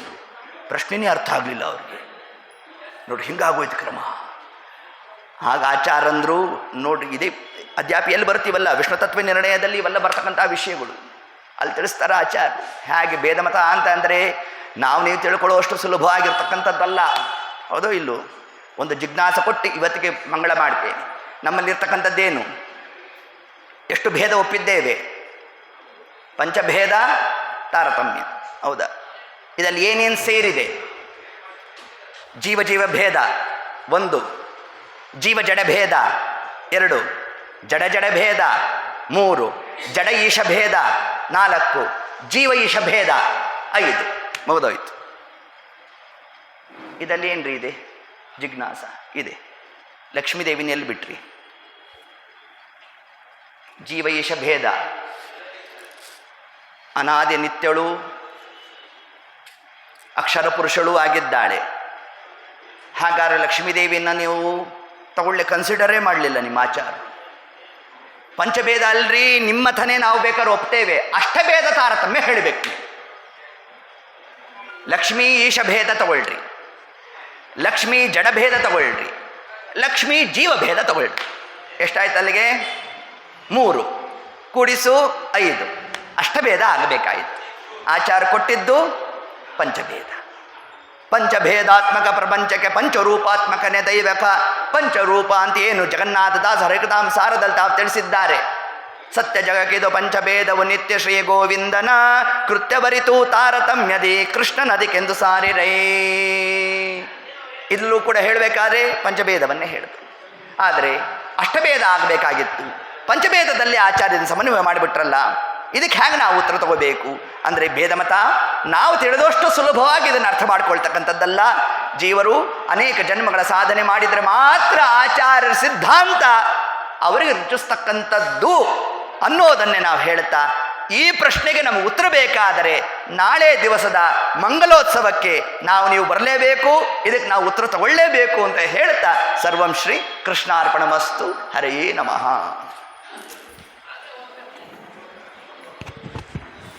ಪ್ರಶ್ನೆನೇ ಅರ್ಥ ಆಗಲಿಲ್ಲ ಅವ್ರಿಗೆ. ನೋಡಿ ಹಿಂಗಾಗೋಯ್ತು ಕ್ರಮ. ಆಗ ಆಚಾರ್ಯಂದರು ನೋಡ್ರಿ, ಇದೇ ಅದ್ಯಾಪಿ ಎಲ್ಲಿ ಬರ್ತೀವಲ್ಲ ವಿಷ್ಣು ತತ್ವ ನಿರ್ಣಯದಲ್ಲಿ ಇವೆಲ್ಲ ಬರ್ತಕ್ಕಂಥ ವಿಷಯಗಳು ಅಲ್ಲಿ ತಿಳಿಸ್ತಾರ ಆಚಾರ್ಯ. ಹೇಗೆ ಭೇದ ಮತ ಅಂತ ಅಂದರೆ ನಾವು ನೀವು ತಿಳ್ಕೊಳ್ಳುವಷ್ಟು ಸುಲಭವಾಗಿರ್ತಕ್ಕಂಥದ್ದಲ್ಲ, ಹೌದೋ ಇಲ್ಲೋ? ಒಂದು ಜಿಜ್ಞಾಸ ಕೊಟ್ಟು ಇವತ್ತಿಗೆ ಮಂಗಳ ಮಾಡ್ತೇನೆ. ನಮ್ಮಲ್ಲಿರ್ತಕ್ಕಂಥದ್ದೇನು, ಎಷ್ಟು ಭೇದ ಒಪ್ಪಿದ್ದೇವೆ, ಪಂಚಭೇದ ತಾರತಮ್ಯ, ಹೌದಾ? ಇದರಲ್ಲಿ ಏನೇನು ಸೇರಿದೆ? ಜೀವ ಭೇದ 1, ಜೀವ ಜಡ ಭೇದ 2, ಜಡ ಜಡ ಭೇದ 3, ಜಡ ಈಶ ಭೇದ 4, ಜೀವ ಈಶ ಭೇದ 5. ಮುಗಿದೋಯ್ತು. ಇದರಲ್ಲಿ ಏನ್ರಿ ಇದೆ? ಜಿಜ್ಞಾಸ ಇದೆ. ಲಕ್ಷ್ಮೀದೇವಿನ ಎಲ್ಲಿ ಬಿಟ್ರಿ? ಜೀವ ಈಶ ಭೇದ ಅನಾದಿ ನಿತ್ಯಳು ಅಕ್ಷರ ಪುರುಷಳು ಆಗಿದ್ದಾಳೆ. ಹಾಗಾದ್ರೆ ಲಕ್ಷ್ಮೀದೇವಿಯನ್ನು ನೀವು ತಗೊಳ್ಳಿ ಕನ್ಸಿಡರೇ ಮಾಡಲಿಲ್ಲ ನಿಮ್ಮ ಆಚಾರ. ಪಂಚಭೇದ ಅಲ್ರಿ, ನಿಮ್ಮ ಥನೇ ನಾವು ಬೇಕಾದ್ರೆ ಒಪ್ತೇವೆ, ಅಷ್ಟಭೇದ ತಾರತಮ್ಯ ಹೇಳಬೇಕು. ಲಕ್ಷ್ಮೀ ಈಶ ಭೇದ ತಗೊಳ್ರಿ, ಲಕ್ಷ್ಮೀ ಜಡಭೇದ ತಗೊಳ್ರಿ, ಲಕ್ಷ್ಮೀ ಜೀವಭೇದ ತಗೊಳ್ರಿ. ಎಷ್ಟಾಯ್ತು ಅಲ್ಲಿಗೆ? 3 ಕೂಡಿಸು 5, ಅಷ್ಟಭೇದ ಆಗಬೇಕಾಯಿತು. ಆಚಾರ ಕೊಟ್ಟಿದ್ದು ಪಂಚಭೇದ. ಪಂಚಭೇದಾತ್ಮಕ ಪ್ರಪಂಚಕ್ಕೆ ಪಂಚರೂಪಾತ್ಮಕನೇ ದೈವಕ. ಪಂಚರೂಪ ಅಂತ ಏನು ಜಗನ್ನಾಥದಾಸ ಹರಿಕಥಾಂ ಸಾರದಲ್ಲಿ ತಾವು ತಿಳಿಸಿದ್ದಾರೆ. ಸತ್ಯ ಜಗಕ್ಕಿದು ಪಂಚಭೇದವು ನಿತ್ಯ ಶ್ರೀ ಗೋವಿಂದನ ಕೃತ್ಯವರಿತು ತಾರತಮ್ಯದಿ ಕೃಷ್ಣನದಿಕೆಂದು ಸಾರಿರೈ. ಇಲ್ಲೂ ಕೂಡ ಹೇಳಬೇಕಾದ್ರೆ ಪಂಚಭೇದವನ್ನೇ ಹೇಳಿದ್ರು. ಆದರೆ ಅಷ್ಟಭೇದ ಆಗಬೇಕಾಗಿತ್ತು. ಪಂಚಭೇದದಲ್ಲಿ ಆಚಾರ್ಯನ ಸಮನ್ವಯ ಮಾಡಿಬಿಟ್ರಲ್ಲ, ಇದಕ್ಕೆ ಹೇಗೆ ನಾವು ಉತ್ತರ ತಗೋಬೇಕು ಅಂದರೆ ಭೇದಮತ ನಾವು ತಿಳಿದಷ್ಟು ಸುಲಭವಾಗಿ ಇದನ್ನು ಅರ್ಥ ಮಾಡ್ಕೊಳ್ತಕ್ಕಂಥದ್ದಲ್ಲ. ಜೀವರು ಅನೇಕ ಜನ್ಮಗಳ ಸಾಧನೆ ಮಾಡಿದರೆ ಮಾತ್ರ ಆಚಾರ್ಯರ ಸಿದ್ಧಾಂತ ಅವರಿಗೆ ರುಚಿಸ್ತಕ್ಕಂಥದ್ದು ಅನ್ನೋದನ್ನೇ ನಾವು ಹೇಳ್ತಾ, ಈ ಪ್ರಶ್ನೆಗೆ ನಮಗೆ ಉತ್ತರ ಬೇಕಾದರೆ ನಾಳೆ ದಿವಸದ ಮಂಗಲೋತ್ಸವಕ್ಕೆ ನೀವು ಬರಲೇಬೇಕು, ಇದಕ್ಕೆ ನಾವು ಉತ್ತರ ತಗೊಳ್ಳೇಬೇಕು ಅಂತ ಹೇಳ್ತಾ ಸರ್ವಂ ಶ್ರೀ ಕೃಷ್ಣಾರ್ಪಣಮಸ್ತು. ಹರಯೇ ನಮಃ.